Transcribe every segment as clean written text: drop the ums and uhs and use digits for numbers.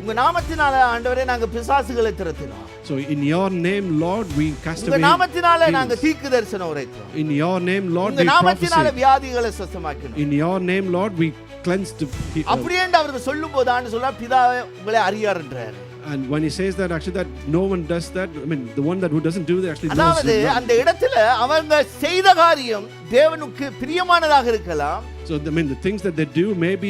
உங்க நாமத்தினால ஆண்டவரே நாங்க பிசாசுகளை துரத்தினோம். So in your name, Lord, we cast away. உங்க நாமத்தினால நாங்க தீர்க்கதரிசனம் உரைத்தோம். In your name, Lord, உங்க we நாமத்தினால prophesy. வியாதிகளை சுத்தமாக்கினோம். In your name, Lord, we cleansed. அப்படியே அவர்கள் சொல்லும்போது ஆண்டு சொல்ல பிதாவே உங்களை அறியார்ன்றார். And when he says that, actually, that no one does that. I mean, the one who doesn't do that actually knows. அதாவது அந்த இடத்துல அவங்க செய்த காரியம் தேவனுக்கு பிரியமானதாக இருக்கலாம். So I mean, the things that they do may be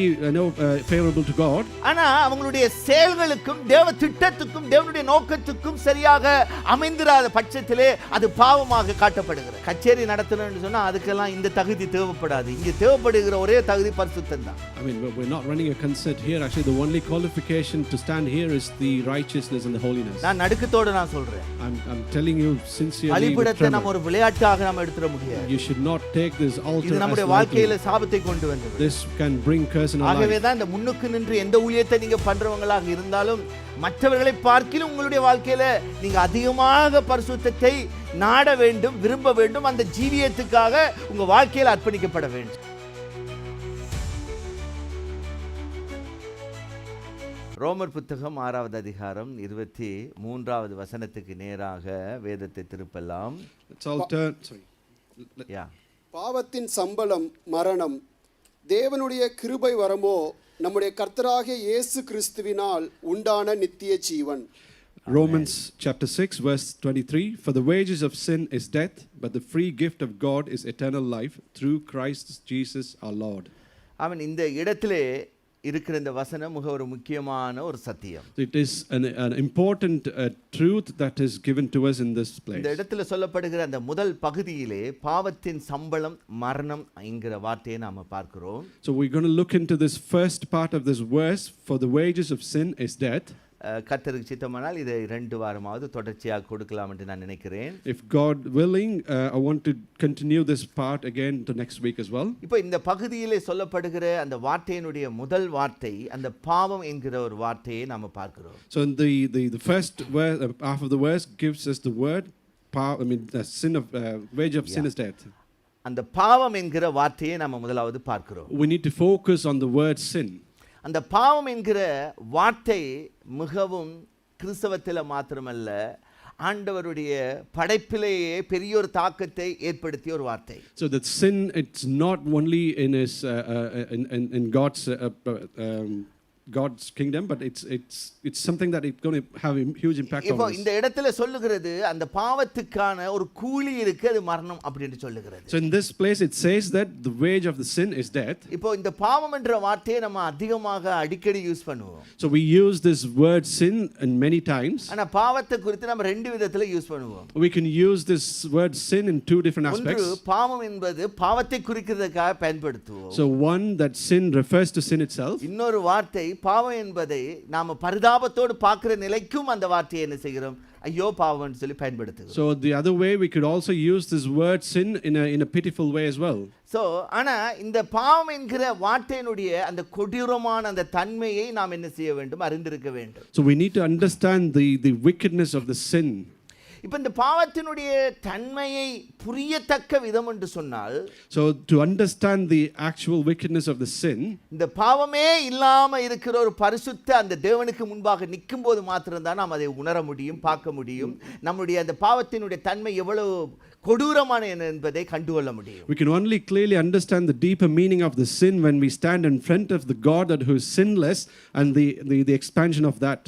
favorable to God. ஆனா அவங்களுடைய செயல்களுக்கும் தேவ திட்டத்துக்கும் தேவனுடைய நோக்கத்துக்கும் சரியாக அமைந்திராத பட்சத்திலே அது பாவமாக காட்டப்படுகிறது. கச்சேரி நடத்தணும்னு சொன்னா அதுக்கெல்லாம் இந்த தகுதி தேவைப்படாது. இங்க தேவைப்படுகிற ஒரே தகுதி பரிசுத்தம் தான். I mean, we're not running a concert here. Actually, the only qualification to stand here is the righteousness and the holiness. நான் நடுக்கத்தோட நான் சொல்றேன். I'm telling you sincerely. பலிபீடத்தை நம்ம ஒரு விளையாட்டாக நாம எடுத்துற முடியாது. You should not take this altar. இது நம்முடைய வாழ்க்கையில சாபத்தை கொண்டு வந்தது. This can bring curse in our life. ஆகவே தான் இந்த முன்னுக்கு நின்று எந்த ஊழியத்தை நீங்க பண்றவங்களாக இருந்தாலும் மற்றவர்களை பார்க்கிலும் உங்களுடைய வாழ்க்கையில நீங்க அதிகமாக பரிசுத்தத்தை நாட வேண்டும், விரும்ப வேண்டும், அந்த ஜீவியத்துக்காக உங்க வாழ்க்கையில அர்ப்பணிக்கப்பட வேண்டும். ரோமர் புத்தகம் 6வது அதிகாரம் 23வது வசனத்துக்கு நேராக வேதத்தை திருப்பலாம். பாவத்தின் சம்பளம் மரணம், தேவனுடைய கிருபை வரமோ நம்முடைய கர்த்தராகிய இயேசு கிறிஸ்துவினால் உண்டான நித்திய ஜீவன். Romans chapter 6 verse 23, for the wages of sin is death, but the free gift of God is eternal life through Christ Jesus our Lord. அவன் இந்த இடத்திலே இருக்கிற இந்த வசனம் மிக ஒரு முக்கியமான ஒரு சத்தியம். It is an important truth that is given to us in this place. இந்த இடத்துல சொல்லப்படுகிற அந்த முதல் பகுதியிலே பாவத்தின் சம்பளம் மரணம் என்கிற வார்த்தையை நாம பார்க்கிறோம். So we're going to look into this first part of this verse, for the wages of sin is death. கர்த்தருக்கு சித்தமானால் இதை 2 வாரமாவது தொடர்ச்சியாக கொடுக்கலாம் என்று நான் நினைக்கிறேன். If God willing, I want to continue this part again to next week as well. இப்போ இந்த பகுதியிலே சொல்லப்படுகிற அந்த வார்த்தையினுடைய முதல் வார்த்தை அந்த பாவம் என்கிற ஒரு வார்த்தையை நாம பார்க்கிறோம். So the first word, half of the verse gives us the word the sin of wage of sin is death. அந்த பாவம் என்கிற வார்த்தையை நாம முதலாவது பார்க்கிறோம். We need to focus on the word sin. அந்த பாவம் என்கிற வார்த்தை மிகவும் கிறிஸ்தவத்தில் மாத்திரமல்ல ஆண்டவருடைய படைப்பிலேயே பெரிய ஒரு தாக்கத்தை ஏற்படுத்திய ஒரு வார்த்தை. So that sin, it's not only in his in God's kingdom, but it's something that it's going to have a huge impact on us. இப்போ இந்த இடத்துல சொல்லுகிறது அந்த பாவத்துக்கான ஒரு கூலி இருக்கு, அது மரணம் அப்படினு சொல்லுகிறது. So in this place it says that the wage of the sin is death. இப்போ இந்த பாவம் என்ற வார்த்தையை நம்ம அதிகமாக அடிக்கடி யூஸ் பண்ணுவோம். So we use this word sin in many times. ஆனா பாவத்தை குறித்து நம்ம ரெண்டு விதத்துல யூஸ் பண்ணுவோம். We can use this word sin in two different aspects. ஒன்று பாவம் என்பது பாவத்தை குறிக்கிறதுக்காக பயன்படுத்துவோம். So one, that sin refers to sin itself. இன்னொரு வார்த்தை பாவம் என்பதை நாம பரிதாபத்தோடு பார்க்கிற நிலைக்கும் அந்த வார்த்தையை என்ன செய்கிறோம், ஐயோ பாவம்னு சொல்லி பயன்படுத்துகிறோம். So the other way we could also use this word sin in a pitiful way as well. So ஆனா இந்த பாவம் என்கிற வார்த்தையினுடைய அந்த கொடூரமான அந்த தன்மையை நாம் என்ன செய்ய வேண்டும், அறிந்திருக்க வேண்டும். So we need to understand the wickedness of the sin. இப்போ இந்த பாவத்தினுடைய தன்மையை புரியத்தக்க விதம் என்று சொன்னால், so to understand the actual wickedness of the sin, இந்த பாவமே இல்லாம இருக்கிற ஒரு பரிசுத்த அந்த தேவனுக்கு முன்பாக நிக்கும்போது மாத்திரம் தான் நாம் அதை உணர முடியும், பார்க்க முடியும். நம்முடைய அந்த பாவத்தினுடைய தன்மை எவ்வளவு கொடூரமான என்பதை கண்டுகொள்ள முடியும். We can only clearly understand the deeper meaning of the sin when we stand in front of the God that who is sinless and the expansion of that.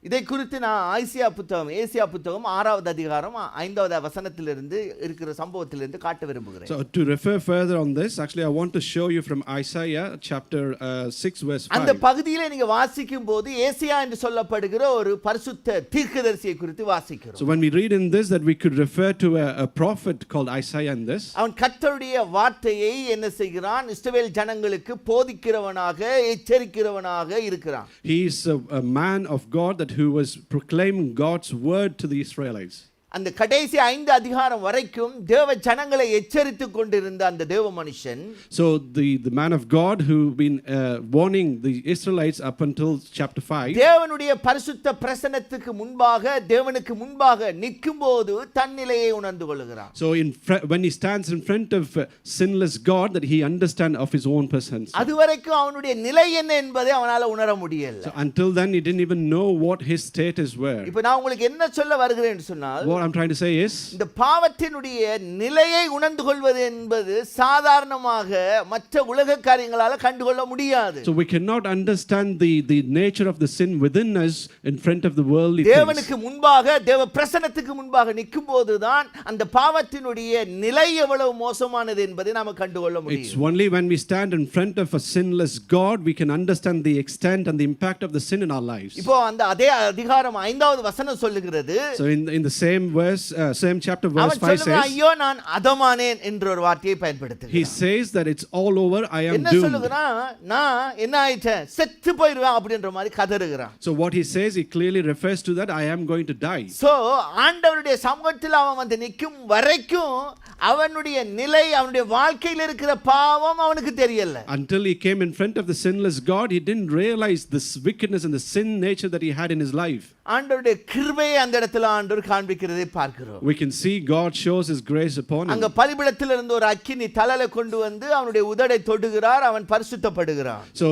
இதை குறித்து நான் ஏசியா புத்தகம் 6வது அதிகாரம் 5வது வசனத்திலிருந்து இருக்கிற சம்பவத்திலிருந்து காட்ட விரும்புகிறேன். So to refer further on this, actually I want to show you from Isaiah chapter 6 verse 5. அந்த பகுதியிலே நீங்க வாசிக்கும் போது ஏசியா என்று சொல்லப்படுகிற ஒரு பரிசுத்த தீர்க்கதரிசியை குறித்து வாசிக்கிறோம். So when we read in this that we could refer to a prophet called Isaiah in this. அவன் கர்த்தருடைய வார்த்தையை என்ன செய்கிறான், இஸ்ரவேல் ஜனங்களுக்கு போதிக்கிறவனாக எச்சரிக்கிறவனாக இருக்கிறான். He is a man of God that who was proclaiming God's word to the Israelites. அந்த கடைசி 5 அதிகாரம் வரைக்கும் தேவ ஜனங்களை எச்சரித்துக் கொண்டிருந்த அந்த தேவ மனுஷன், So the man of God who been warning the Israelites up until chapter 5, தேவனுடைய பரிசுத்த பிரசன்னத்துக்கு முன்பாக தேவனுக்கு முன்பாக நிற்கும்போது தன் நிலையை உணர்ந்து கொள்கிறான். so when he stands in front of sinless God, that he understand of his own presence. அதுவரைக்கும் அவனுடைய நிலை என்ன என்பதை அவனால உணர முடியல. So until then he didn't even know what his status were. இப்போ நான் உங்களுக்கு என்ன சொல்ல வருகிறேன்னு சொன்னால், What I'm trying to say is, இந்த பாவத்தினுடைய நிலையை உணர்ந்து கொள்வது என்பது சாதாரணமாக மற்ற உலக காரியங்களால கண்டுகொள்ள முடியாது. so we cannot understand the nature of the sin within us in front of the worldly things. தேவனுக்கு முன்பாக தேவ பிரசன்னத்துக்கு முன்பாக நிற்கும்போதுதான் அந்த பாவத்தினுடைய நிலை எவ்வளவு மோசமானது என்பதை நாம கண்டுகொள்ள It's முடியும். only when we stand in front of a sinless God we can understand the extent and the impact of the sin in our lives. இப்போ அந்த அதே அதிகாரம் 5வது வசனம் சொல்லுகிறது, So in the same verse, same chapter, verse அவன் 5 சொல்லுகிறான், says, ஐயோ நான் அதமானேன் என்ற ஒரு வார்த்தையை he பயன்படுத்துகிறான். says that it's all over, I am என்ன doomed. சொல்லுகிறான், நான் என்ன ஆயிட்டேன், செத்து போயிடுவேன் அப்படின்ற மாதிரி கதறுகிறான். So what he says, he clearly refers to that, I am going to die. So ஆண்டவருடைய சமூகத்தில் அவன் வந்து நிற்கும் வரைக்கும் அவனுடைய நிலை, அவனுடைய வாழ்க்கையில் இருக்கிற பாவம் அவனுக்கு தெரியல. Until he came in front of the sinless God, he didn't realize this wickedness and the sin nature that he had in his life. ஆண்டவருடைய கிருபையை அந்த இடத்துல ஆண்டவர் காண்பிக்கிறதை பார்க்கிறோம். We can see God shows his grace upon அங்க him. பலிபீடத்தில் இருந்து ஒரு அக்கினி தலையில கொண்டு வந்து அவனுடைய உதடை தொடுகிறார், அவன் பரிசுத்தப்படுகிறான். So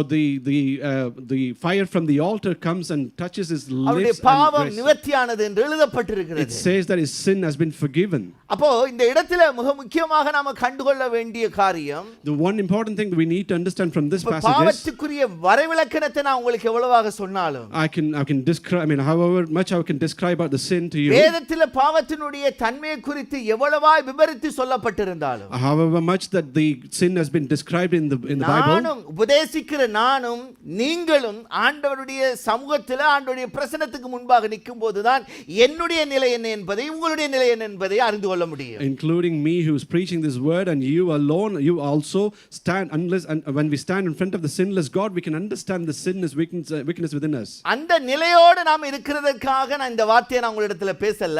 the fire from the altar comes and touches his அவனுடைய lips பாவம் and நிவர்த்தியானது என்று it எழுதப்பட்டிருக்கிறது. says that his sin has been forgiven. அப்போ இந்த இடத்துல மிக முக்கியமாக நாம கண்டுகொள்ள வேண்டிய காரியம், The one important thing that we need to understand from this இப்ப passage is, பாவத்துக்குரிய வரைவிலக்கணத்தை நான் உங்களுக்கு எவ்வளவாக சொன்னாலும், I can describe, I mean, however much I can describe about the sin to you, வேதத்தில் பாவத்தினுடைய தன்மையை குறித்து எவ்வளவாய் விவரித்து சொல்லப்பட்டிருந்தாலும், however much that the sin has been described in the Bible, நானும் உபதேசிக்கிற நானும் நீங்களும் ஆண்டவருடைய சமூகத்தில் ஆண்டவருடைய பிரசன்னத்துக்கு முன்பாக நிற்கும் போதுதான் என்னுடைய நிலை என்ன என்பதை உங்களுடைய நிலை என்ன என்பதை அறிந்து கொள்ள முடியும். including me who is preaching this word, and you alone, you also stand, unless and when we stand in front of the sinless God, we can understand the sin is weakness within us. அந்த நிலையோடு நாம் இருக்கிறதற்காக நான் இந்த வார்த்தையை நான் உங்களிடத்தில் பேசல.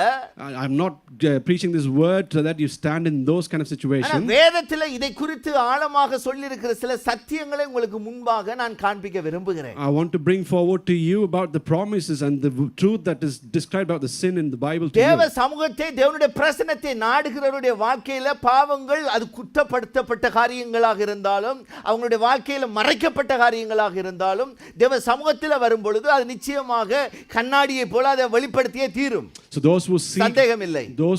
I'm not preaching this word so that you stand in those kind of ஆனா situations. வேதத்தில் இதை குறித்து ஆழமாக சொல்லி இருக்கிற சில சத்தியங்களை உங்களுக்கு முன்பாக நான் காண்பிக்க விரும்புகிறேன். I want to bring forward to you about the promises and the truth that is described about the sin in the Bible to தேவ you. சமூகத்தை, தேவனுடைய பிரசன்னத்தை நாடுகிறவருடைய வாழ்க்கையில பாவங்கள் அது குற்றப்படுத்தப்பட்ட காரியங்களாக இருந்தாலும், அவங்களுடைய வாழ்க்கையில மறைக்கப்பட்ட காரியங்களாக இருந்தாலும், தேவ சமூகத்தில் வரும் பொழுது அது நிச்சயமாக கண்ணாடியை போல அதை வெளிப்படுத்தியே தீரும். So those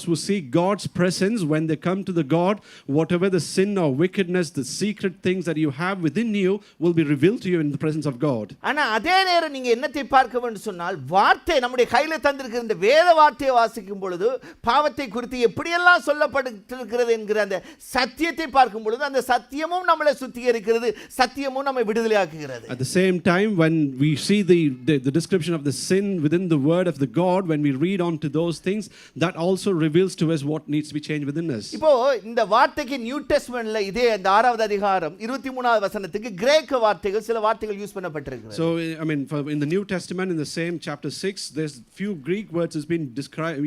who see God's presence, when they come to the God, whatever the sin or wickedness, the secret things that you have within you will be revealed to you in the presence of God. ஆனா அதே நேரம் நீங்க என்னத்தை பார்க்க வேண்டும் சொன்னால், வார்த்தை நம்முடைய கையில தந்திருக்கிற இந்த வேத வார்த்தையை வாசிக்கும் பொழுது பாவத்தை குறித்து எப்படியெல்லாம் சொல்லப்பட்டிருக்கிறது என்கிற அந்த சத்தியத்தை பார்க்கும் பொழுது அந்த சத்தியமும் நம்மளை சுத்திகரிக்கிறது, சத்தியமும் நம்மை விடுதலையாக்குகிறது. At the same time, when we see the description of the sin within the word of the God, when we read on to those things, that also reveals to us what needs to be changed within us. இப்போ இந்த வார்த்தைக்கு new டெஸ்ட்மென்ட்ல இதே அந்த 6வது அதிகாரம் 23வது வசனத்துக்கு கிரேக்க வார்த்தைகள், சில வார்த்தைகள் யூஸ் பண்ணப்பட்டிருக்கு. So I mean, in the New Testament, in the same chapter 6, there's few Greek words has been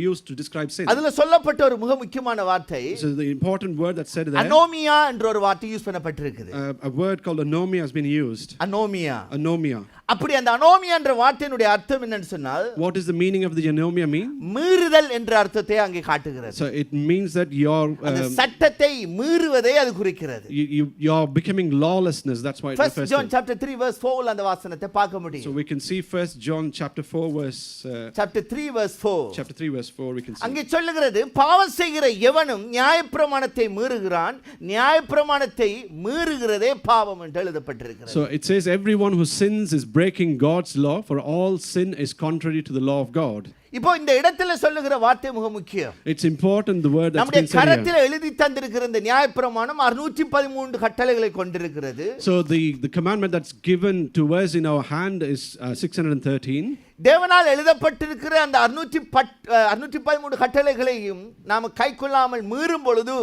used to describe sin. அதுல சொல்லப்பட்ட ஒரு மிக முக்கியமான வார்த்தை, So the important word that's said there, anomia என்ற ஒரு வார்த்தை யூஸ் பண்ணப்பட்டிருக்கு. a word called anomia has been used. Anomia. அப்படி அந்த அனோமியா என்ற வார்த்தையினுடைய அர்த்தம் என்னன்னு சொன்னால், What is the meaning of the anomia mean? மீறுதல் என்ற அர்த்தத்தை அங்கே காட்டுகிறது. So it means that அந்த சட்டத்தை மீறுவதை அது குறிக்கிறது. you're becoming lawlessness. That's why it refers to. 1 John chapter 3 verse 4 அந்த வசனத்தை பார்க்க முடியும். So we can see 1 John chapter 4 verse chapter 3 verse 4. Chapter 3 verse 4 we can see. அங்கே சொல்லுகிறது, பாவம் செய்கிற எவனும் நியாயப்பிரமாணத்தை மீறுகிறான், நியாயப்பிரமாணத்தை மீறுகிறதே பாவம் என்று எழுதப்பட்டிருக்கிறது. So it says everyone who sins is breaking God's law, for all sin is contrary to the law of God. இப்போ இந்த இடத்துல சொல்லுகிற வார்த்தை மிக முக்கியம். It's important, the word that's நம்முடைய been said here. கரத்தில் எழுதி தந்திருக்கிற இந்த நியாயப்பிரமாணம் 613 கட்டளைகளை கொண்டிருக்கிறது. So the commandment that's given to us in our hand is 613. தேவனால் எழுதப்பட்டிருக்கிற அந்த 613 கட்டளைகளையும் நாம் கைக்கொள்ளாமல் மீறும் பொழுது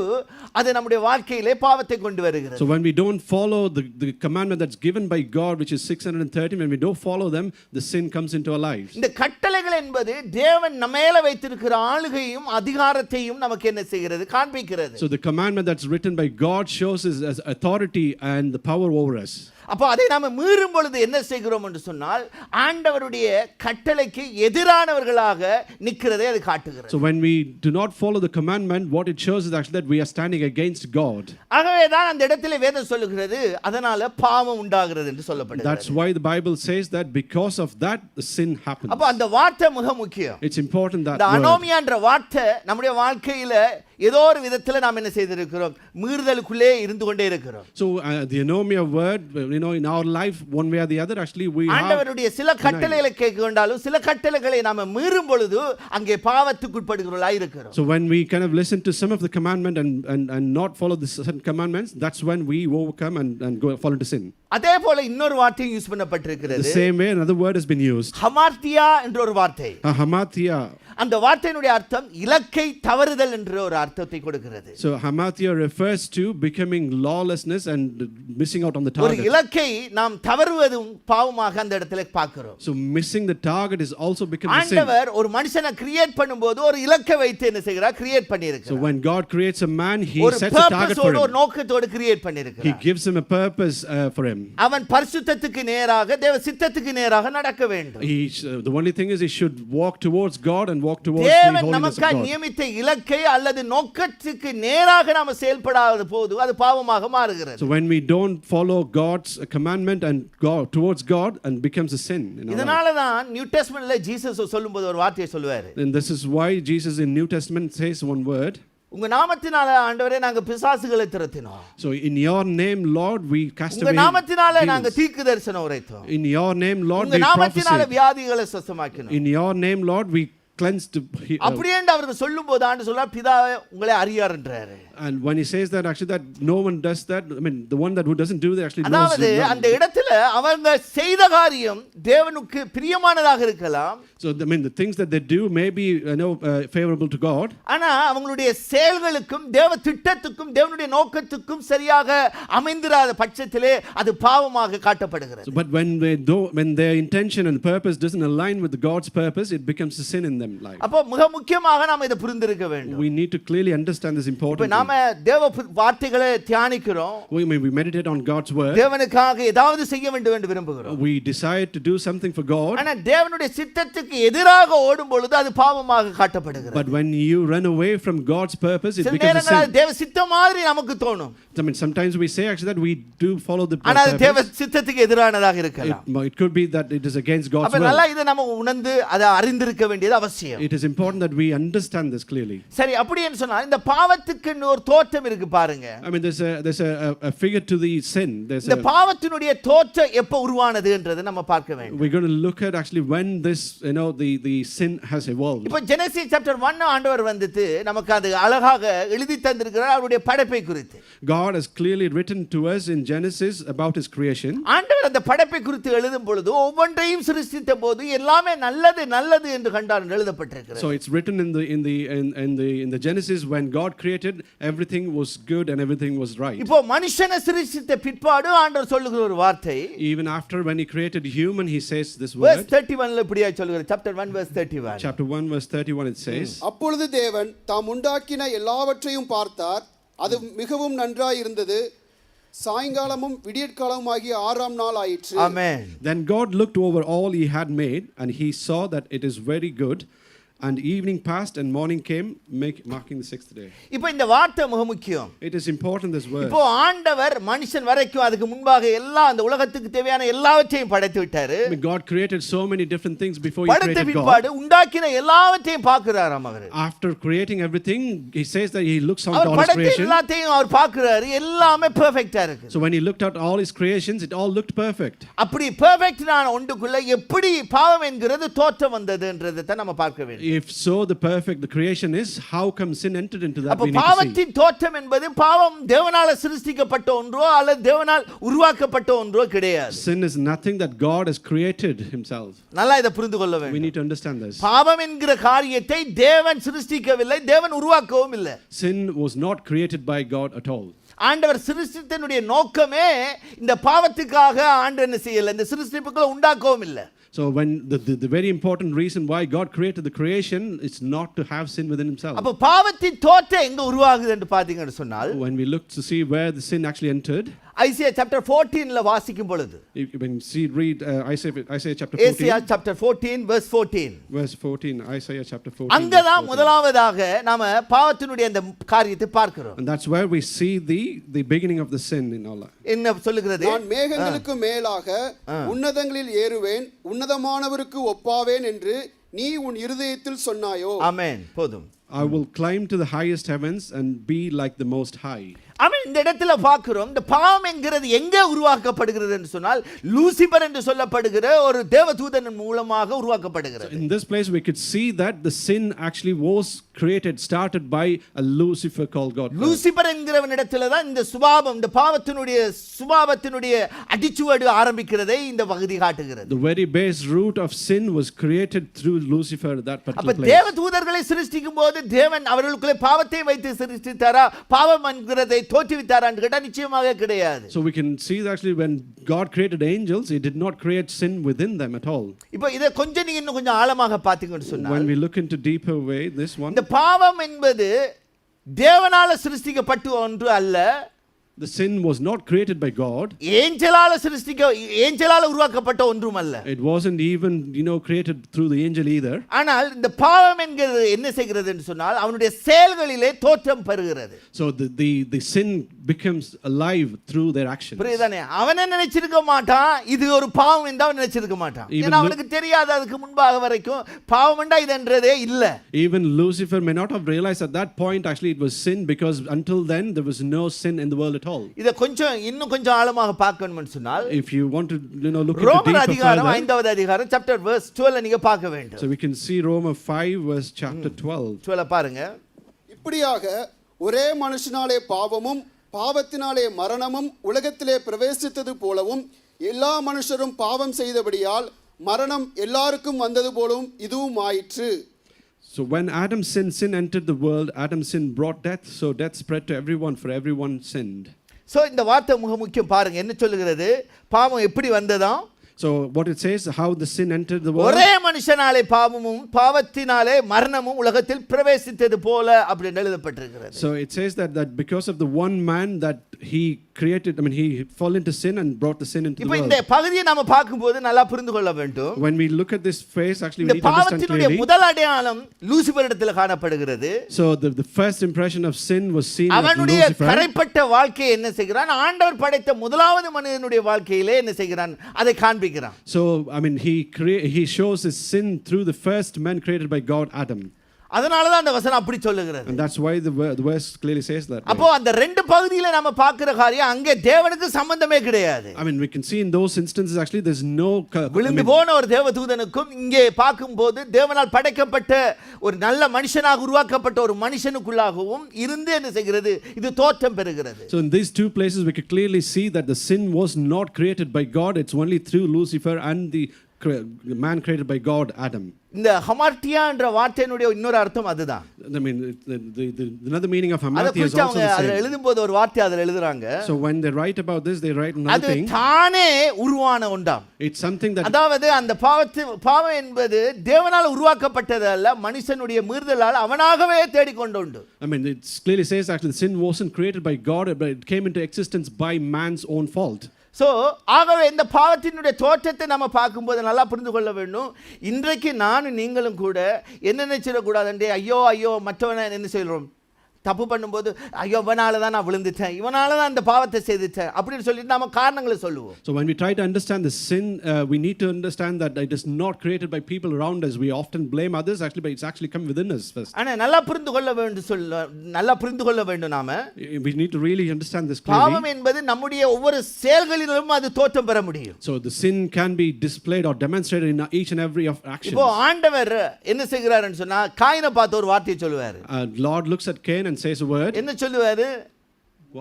அது நம்முடைய வாழ்க்கையிலே பாவத்தை கொண்டு வருகிறது. So when we don't follow the commandment that's given by God, which is 613, when we don't follow them, the sin comes into our lives. இந்த கட்டளைகள் என்பது தேவன் நம்மேல வைத்திருக்கிற ஆளுகையும் அதிகாரத்தையும் நமக்கு என்ன செய்கிறது, காண்பிக்கிறது. So the commandment that's written by God shows us as authority and the power over us. அப்போ அதை நாம மீறும் பொழுது என்ன செய்கிறோம் என்று சொன்னால் ஆண்டவருடைய கட்டளைக்கு எதிரானவர்களாக நிற்கிறதை அது காட்டுகிறது. So when we do not follow the commandment, what it shows is actually that we are standing against God. ஆகவே தான் அந்த இடத்திலே வேதம் சொல்லுகிறது அதனால பாவம் உண்டாகிறது என்று சொல்லப்படுகிறது. That's why the Bible says that because of that the sin happens. அப்போ அந்த வார்த்தை மிக முக்கியம். It's important that இந்த word. அனோமியான்ற வார்த்தை நம்முடைய வாழ்க்கையில ஏதோ ஒரு விதத்துல நாம் என்ன செய்திருக்கிறோம், மீறுதலுக்குள்ளே இருந்து கொண்டே இருக்கிறோம். So the anomia word, in our life one way or the other actually we have ஆண்டவருடைய சில கட்டளைகளை கேட்கொண்டாலும் சில கட்டளைகளை நாம மீறும் பொழுது அங்கே பாவத்துக்குட்படுகிறவர்களாய் இருக்கிறோம். So when we kind of listen to some of the commandment and not follow the certain commandments, that's when we overcome and go fall into sin. அதே போல இன்னொரு வார்த்தையும் யூஸ் பண்ணப்பட்டிருக்கிறது. The same way another word has been used. Hamartia என்ற ஒரு வார்த்தை. Hamathia. அந்த வார்த்தையினுடைய அர்த்தம் இலக்கை தவறுதல் என்ற ஒரு அர்த்தத்தை கொடுக்கிறது. So hamathia refers to becoming lawlessness and missing out on the ஒரு target. இலக்கை நாம் தவறுவதும் பாவமாக அந்த இடத்துல பார்க்கிறோம். So missing the target is also becoming sin. ஆண்டவர் ஒரு மனுஷனை கிரியேட் பண்ணும்போது ஒரு இலக்கை வைத்து என்ன செய்கிறார், கிரியேட் So பண்ணியிருக்கிறார். when God creates a man, he ஒரு sets a target for பர்பஸோடு ஒரு him. நோக்கத்தோடு கிரியேட் He பண்ணியிருக்கிறார். gives him a purpose for him. அவன் பரிசுத்தத்துக்கு நேராக தேவ சித்தத்துக்கு நேராக நடக்க வேண்டும். The only thing is he should walk towards God and walk towards the தேவன் holiness of நமக்காக God. நியமித்த இலக்கை அல்லது நோக்கத்துக்கு நேராக நாம செயல்படாத போது அது பாவமாக மாறுகிறது. So when we don't follow God's commandment and go towards God and becomes a sin in our life. இதனால தான் நியூ டெஸ்டமென்ட்ல ஜீசஸ் சொல்லும்போது ஒரு வார்த்தையை சொல்லுவாரு. And this is why Jesus in New Testament says one word. உங்க நாமத்தினால ஆண்டவரே நாங்க பிசாசுகளை துரத்தினோம். So in your name Lord we cast உங்க away நாமத்தினால நாங்க demons. தீர்க்கதரிசனம் உரைத்தோம். In your name Lord உங்க we நாமத்தினால prophesied. வியாதிகளை சுத்தமாக்கினோம். In your name Lord we cleansed. அப்படியே அவர்கள் சொல்லும்போது ஆண்டு சொல்ல பிதாவே உங்களை அறியார்ன்றாரு. And when he says that actually that no one does that, I mean the one that who doesn't do that actually knows. அதாவது அந்த இடத்துல அவங்க செய்த காரியம் தேவனுக்கு பிரியமானதாக இருக்கலாம். So I mean the things that they do may be favorable to God. ஆனா அவங்களுடைய செயல்களுக்கும் தேவ திட்டத்துக்கும் தேவனுடைய நோக்கத்துக்கும் சரியாக அமைந்திராத பட்சத்திலே அது பாவமாக காட்டப்படுகிறது. So, but when their intention and purpose doesn't align with God's purpose, it becomes a sin in them life. அப்ப மிக முக்கியமாக நாம இதை புரிந்திருக்க வேண்டும். We need to clearly understand this important இப்ப நாம தேவ வார்த்தைகளை தியானிக்கிறோம். we meditate on God's word. தேவனுக்காக ஏதாவது செய்ய வேண்டும் என்று விரும்புகிறோம். We decide to do something for God. ஆனா தேவனுடைய சித்தத்துக்கு எதிராக ஓடும் பொழுது அது பாவமாக காட்டப்படுகிறது. But when you run away from God's purpose, it சில becomes a நேரங்களில் sin. தேவ சித்தம் மாதிரி நமக்கு தோணும். I mean sometimes we say actually that we do follow the ஆனா அது தேவ purpose. சித்தத்துக்கு எதிரானதாக இருக்கலாம். It could be that it is against God's அப்ப will. நல்லா இதை நம்ம உணர்ந்து அதை அறிந்திருக்க வேண்டியது அவசியம். It is important that we understand this clearly. சரி, அப்படினு சொன்னா இந்த பாவத்துக்கு ஒரு தோற்றம் இருக்கு பாருங்க. I mean there's a figure to the sin. There's இந்த பாவத்தினுடைய தோற்றம் எப்ப உருவானதுன்றது நம்ம பார்க்க வேண்டும். we're going to look at actually when this the sin has evolved. இப்போ ஜெனசிஸ் சாப்டர் 1 ஆண்டவர் வந்துட்டு நமக்கு அது அழகாக எழுதி தந்திருக்கிறார் அவருடைய படைப்பை குறித்து. God has clearly written to us in Genesis about his creation. ஆண்டவர் அந்த படைப்பை குறித்து எழுதும் பொழுது ஒவ்வொன்றையும் சிருஷ்டித்த போது எல்லாமே நல்லது நல்லது என்று கண்டார் எழுதப்பட்டிருக்கிறது. So it's written in the Genesis when God created, everything was good and everything was right. இப்போ மனுஷனை சிருஷ்டித்த பிற்பாடு ஆண்டவர் சொல்லுகிற ஒரு வார்த்தை, Even after when he created human, he says this verse word. 31 ல இப்படியா சொல்லுகிறார். chapter 1 verse 31. Chapter 1 verse 31 it says. அப்பொழுது தேவன் தாம் உண்டாக்கின எல்லாவற்றையும் பார்த்தார், அது மிகவும் நன்றாய் இருந்தது. சாயங்காலமும் விடியற்காலமும் ஆகிய 6ஆம் நாள் ஆயிற்று. Amen. Then God looked over all he had made, and he saw that it is very good. And evening passed and morning came, marking the 6th day. இப்போ இந்த வார்த்தை மிக முக்கியம். It is important this word. இப்போ ஆண்டவர் மனுஷன் வரைக்கும் அதுக்கு முன்பாக எல்லா அந்த உலகத்துக்கு தேவையான எல்லாவற்றையும் படைத்து விட்டாரு. I mean, God created so many different things before he படைத்த created பிற்பாடு God. உண்டாக்கின எல்லாவற்றையும் பார்க்கிறாராம் அவர். After creating everything, he says that he looks on our all his படைத்த creation. எல்லாத்தையும் அவர் பார்க்கிறாரு, எல்லாமே பெர்ஃபெக்ட்டா இருக்கு. So when he looked at all his creations, it all looked perfect. அப்படி பெர்ஃபெக்ட்டான ஒன்றுக்குள்ள எப்படி பாவம் என்கிறது தோற்றம் வந்ததுன்றதை தான் நம்ம பார்க்க வேண்டும். If so, the creation is, how come sin entered into that? அப்ப We need to see. பாவத்தின் தோற்றம் என்பது பாவம் தேவனால சிருஷ்டிக்கப்பட்ட ஒன்றோ அல்லது தேவனால் உருவாக்கப்பட்ட ஒன்றோ கிடையாது. Sin is nothing that God has created himself. நல்லா இதை புரிந்து கொள்ள We வேண்டும். need to understand this. பாவம் என்கிற காரியத்தை தேவன் சிருஷ்டிக்கவில்லை, தேவன் உருவாக்கவும் இல்லை. Sin was not created by God at all. ஆண்டவர் சிருஷ்டித்தனுடைய நோக்கமே இந்த பாவத்துக்காக ஆண்டவர் என்ன செய்யல, இந்த சிருஷ்டிப்புகளை உண்டாக்கவும் இல்லை. So when the very important reason why God created the creation is not to have sin within himself. அப்ப பாவத்தின் தோற்றம் எங்க உருவாகுது என்று பாத்தீங்கன்னு சொன்னால், When we look to see where the sin actually entered, Isaiah chapter 14ல வாசிக்கும் பொழுது, when you read Isaiah chapter Isaiah 14, chapter 14 verse 14, verse 14, Isaiah chapter 14. அங்கதான் முதலாவதாக நாம பாவத்தினுடைய அந்த காரியத்தை பார்க்கிறோம். And that's where we see the beginning of the sin in our life. என்ன சொல்லுகிறது? நான் மேகங்களுக்கு மேலாக உன்னதங்களில் ஏறுவேன், உன்னதமானவருக்கு ஒப்பாவேன் என்று நீ உன் இருதயத்தில் சொன்னாயோ. ஆமென். போதும். I will climb to the highest heavens and be like the Most High. ஆமென். இந்த இடத்துல பார்க்கிறோம், இந்த பாவம் என்கிறது எங்கே உருவாக்கப்படுகிறது என்று சொன்னால், லூசிபர் என்று சொல்லப்படுகிற ஒரு தேவதூதன் மூலமாக உருவாக்கப்படுகிறது. In this place we could see that the sin actually was started by a Lucifer called God. Lucifer என்கிறவனிடத்துல தான் இந்த சுபாவம், இந்த பாவத்தினுடைய சுபாவத்தினுடைய அடிச்சுவடு ஆரம்பிக்கிறதை இந்த பகுதி காட்டுகிறது. The very base root of sin was created through Lucifer, that அப்ப particular place. தேவதூதர்களை சிருஷ்டிக்கும் போது தேவன் அவர்களுக்குள்ளே பாவத்தை வைத்து சிருஷ்டித்தாரா, பாவம் என்கிறதை தோற்றுவித்தாரான்னு கேட்டா நிச்சயமாக கிடையாது. So we can see that actually when God created angels, he did not create sin within them at all. இப்போ இத கொஞ்சம் நீங்க இன்னும் கொஞ்சம் ஆழமாக பாத்தீங்கன்னு சொன்னா, When we look into deeper way this one, இந்த பாவம் என்பது தேவனால சிருஷ்டிக்கப்பட்ட ஒன்று அல்ல. the sin was not created by God. ஏஞ்சலால உருவாக்கப்பட்ட ஒன்றும் அல்ல. It wasn't even, created through the angel either. ஆனால் இந்த பாவம் என்கிறது என்ன செய்கிறது என்று சொன்னால், அவனுடைய செயல்களிலே தோற்றம் பெறுகிறது. So the sin becomes alive through their actions. புரியுதானே? அவனே நினைச்சிருக்க மாட்டான் இது ஒரு பாவம் என்று அவன் நினைச்சிருக்க மாட்டான். ஏன்னா அவனுக்கு தெரியாது அதுக்கு முன்பாக வரைக்கும் பாவம்ண்டா இதுன்றதே இல்ல. Even Lucifer may not have realized at that point actually it was sin, because until then there was no sin in the world at all. இத கொஞ்சம் இன்னும் கொஞ்சம் ஆழமாக பார்க்கணும்னு சொன்னால், If you want to look into ரோமர் deeper அதிகாரம் further, 5வது அதிகாரம் chapter verse 12 நீங்க பார்க்க வேண்டும். so we can see Romans 5 verse chapter 12. 12 பாருங்க. இப்படியாக ஒரே மனுஷனாலே பாவமும் பாவத்தினாலே மரணமும் உலகத்திலே பிரவேசித்தது போலவும் எல்லா மனுஷரும் பாவம் செய்தபடியால் மரணம் எல்லாருக்கும் வந்தது போலவும் இதுவும் ஆயிற்று. So when Adam sinned, sin entered the world. Adam's sin brought death, so death spread to everyone, for everyone sinned. So இந்த வார்த்தை மிக முக்கியம். பாருங்க என்ன சொல்லுகிறது, பாவம் எப்படி வந்ததாம். So what it says, how the sin entered the world. ஒரே மனுஷனாலே பாவமும் பாவத்தினாலே மரணமும் உலகத்தில் பிரவேசித்தது போல அப்படி எழுதப்பட்டிருக்கிறது. So it says that because of the one man that he created, he fell into sin and brought the sin into the இப்போ world. இந்த பகுதியை நாம பார்க்கும்போது நல்லா புரிந்து கொள்ள வேண்டும். When we look at this phase, actually we இந்த need to understand பாவத்தினுடைய clearly. முதல் அடையாளம் லூசிபரிடத்தில் காணப்படுகிறது. So the first impression of sin was seen in அவனுடைய Lucifer. கரைப்பட்ட வாழ்க்கையை என்ன செய்கிறான், ஆண்டவர் படைத்த முதலாவது மனிதனுடைய வாழ்க்கையிலே என்ன செய்கிறான், அதை காண்பிக்கிறான். So he shows his sin through the first man created by God, Adam. அதனால தான் அந்த வசனம் அப்படி சொல்லுகிறது. And that's why the verse clearly says that. அப்போ அந்த ரெண்டு பகுதியில நாம பார்க்கிற காரியம் அங்கே தேவனுக்கு சம்பந்தமே கிடையாது. We can see in those instances actually there's no விழுந்து போன ஒரு தேவதூதனுக்கும் இங்கே பார்க்கும்போது தேவனால் படைக்கப்பட்ட ஒரு நல்ல மனுஷனாக உருவாக்கப்பட்ட ஒரு மனுஷனுக்குள்ளாகவும் இருந்து என்ன செய்கிறது, இது தோற்றம் பெறுகிறது. So in these two places we could clearly see that the sin was not created by God. It's only through Lucifer and the man created by God, Adam. இந்த ஹமார்ட்டியா என்ற வார்த்தையினுடைய இன்னொரு அர்த்தம் அதுதான். Another meaning of hamartia is also the அதுல same. எழுதும்போது ஒரு வார்த்தை அதுல எழுதுறாங்க. So when they write about this, they write அது another thing. தானே உருவான ஒன்றாம். It's something that, அதாவது அந்த பாவம் என்பது தேவனால் உருவாக்கப்பட்டது அல்ல, மனுஷனுடைய மீறுதலால் அவனாகவே தேடிக்கொண்டு உண்டு. it clearly says actually the sin wasn't created by God, but it came into existence by man's own fault. So ஆகவே இந்த பாவத்தினுடைய தோற்றத்தை நம்ம பார்க்கும்போது நல்லா புரிந்து கொள்ள வேண்டும். இன்றைக்கு நானும் நீங்களும் கூட என்ன நினைச்சிடக்கூடாதுன்றே ஐயோ மற்றவனை என்ன செய்கிறோம், தப்பு பண்ணும்போது ஐயோ இவனால தான் நான் விழுந்துட்டேன், இவனால தான் இந்த பாவத்தை செய்துட்டேன் அப்படின்னு சொல்லிட்டு நாம காரணங்களை சொல்லுவோம். So when we try to understand the sin, we need to understand that it is not created by people around us. We often blame others actually, but it's actually come within us first. ஆனா நல்லா புரிந்து கொள்ள வேண்டும் நாம. We need to really understand this clearly. பாவம் என்பது நம்முடைய ஒவ்வொரு செயல்களிலும் அது தோற்றம் பெற முடியும். So the sin can be displayed or demonstrated in each and every of actions. இப்போ ஆண்டவர் என்ன செய்கிறாருன்னு சொன்னா காயினை பார்த்து ஒரு வார்த்தையை சொல்லுவாரு. Lord looks at Cain and says a word. என்ன சொல்லுவாரு?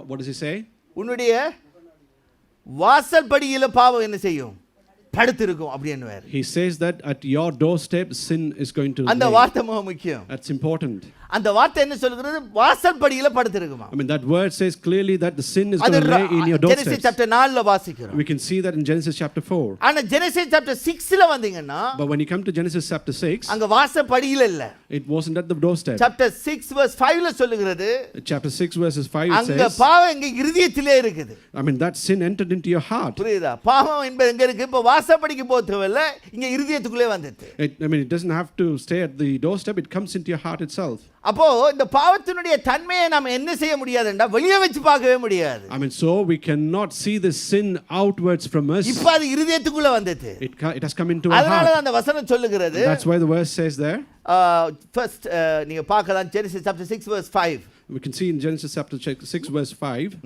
What does he say? உன்னுடைய வாசல் படியில பாவம் என்ன செய்யும்? படுத்திருக்கும் அப்படின்னுவாரு. He says that at your doorstep sin is going to அந்த lay. வார்த்தை மிக முக்கியம். That's important. அந்த வார்த்தை என்ன சொல்கிறது? வாசல் படியில படுத்திருக்குமா. I mean that word says clearly that the sin is going to lay in your doorstep. Genesis chapter 4 ல வாசிக்கிறோம். We can see that in Genesis chapter 4. ஆனா Genesis chapter 6 ல வந்தீங்கன்னா But when you come to Genesis chapter 6, அங்க வாசல் படியில இல்ல. it wasn't at the doorstep. Chapter 6 verse 5 ல சொல்லுகிறது. Chapter 6 verses 5 அங்க says, பாவம் எங்க இதயத்திலே இருக்குது. I mean that sin entered into your heart. புரியுதா? பாவம் என்பது எங்க இருக்கு? இப்ப வாசல் படிக்கு போறதுல இங்க இதயத்துக்குள்ளே வந்துச்சு. I mean it doesn't have to stay at the doorstep, it comes into your heart itself. அப்போ இந்த பாவத்தினுடைய தன்மையை நாம என்ன செய்ய முடியாதுன்னா வெளியே வச்சு பார்க்கவே முடியாது. I mean so we cannot see the sin outwards from us. இப்ப அது இதயத்துக்குள்ள வந்துச்சு. It has come into our அதனால heart. அந்த வசனம் சொல்லுகிறது. That's why the verse says there. First நீங்க பார்க்கலாம் Genesis chapter 6 verse 5. We can see in Genesis chapter 6 verse 5.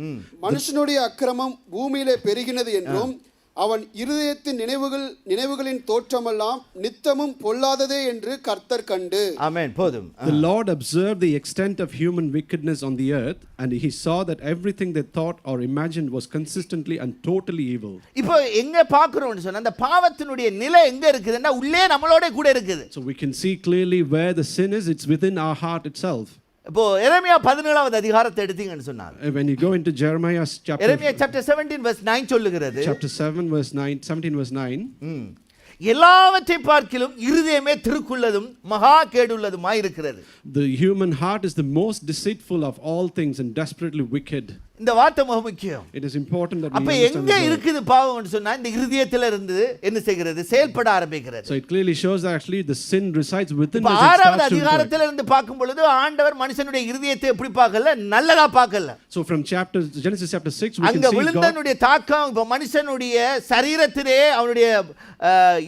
மனுஷனுடைய அக்கிரமம் பூமியிலே பெருகினது என்றும் அவன் இருதயத்தின் நினைவுகளின் தோற்றமெல்லாம் நித்தமும் பொல்லாததே என்று கர்த்தர் கண்டு. ஆமென். போதும். The Lord observed the extent of human wickedness on the earth, and he saw that everything they thought or imagined was consistently and totally evil. இப்போ எங்க பார்க்கறோம்னு சொன்னா அந்த பாவத்தினுடைய நிலை எங்க இருக்குதுன்னா உள்ளே நம்மளோட கூட இருக்குது. So we can see clearly where the sin is. It's within our heart itself. இப்போ எரேமியா 17வது அதிகாரத்தை எடுத்தீங்கன்னு சொன்னார். When you go into Jeremiah Jeremiah chapter 17 verse 9 சொல்லுகிறது. Chapter 17 verse 9. எல்லாவற்றை பார்க்கிலும் இருதயமே திருக்குள்ளதும் மகா கேடுள்ளதுமாய் இருக்கிறது. The human heart is the most deceitful of all things and desperately wicked. இந்த வார்த்தை மிக முக்கியம். It is important that we அப்ப understand. எங்க இருக்குது பாவம்னு சொன்னா இந்த இருதயத்துல இருந்து என்ன செய்கிறது? செயல்பட ஆரம்பிக்கிறது. So it clearly shows that actually the sin resides within us. ஆறாவது அதிகாரத்துல இருந்து பார்க்கும் பொழுது ஆண்டவர் மனுஷனுடைய இருதயத்தை எப்படி பார்க்கல? நல்லதா பார்க்கல. So from Genesis chapter 6 we can அங்க see விழுந்தனுடைய தாக்கம் இப்ப மனுஷனுடைய சரீரத்திலே அவனுடைய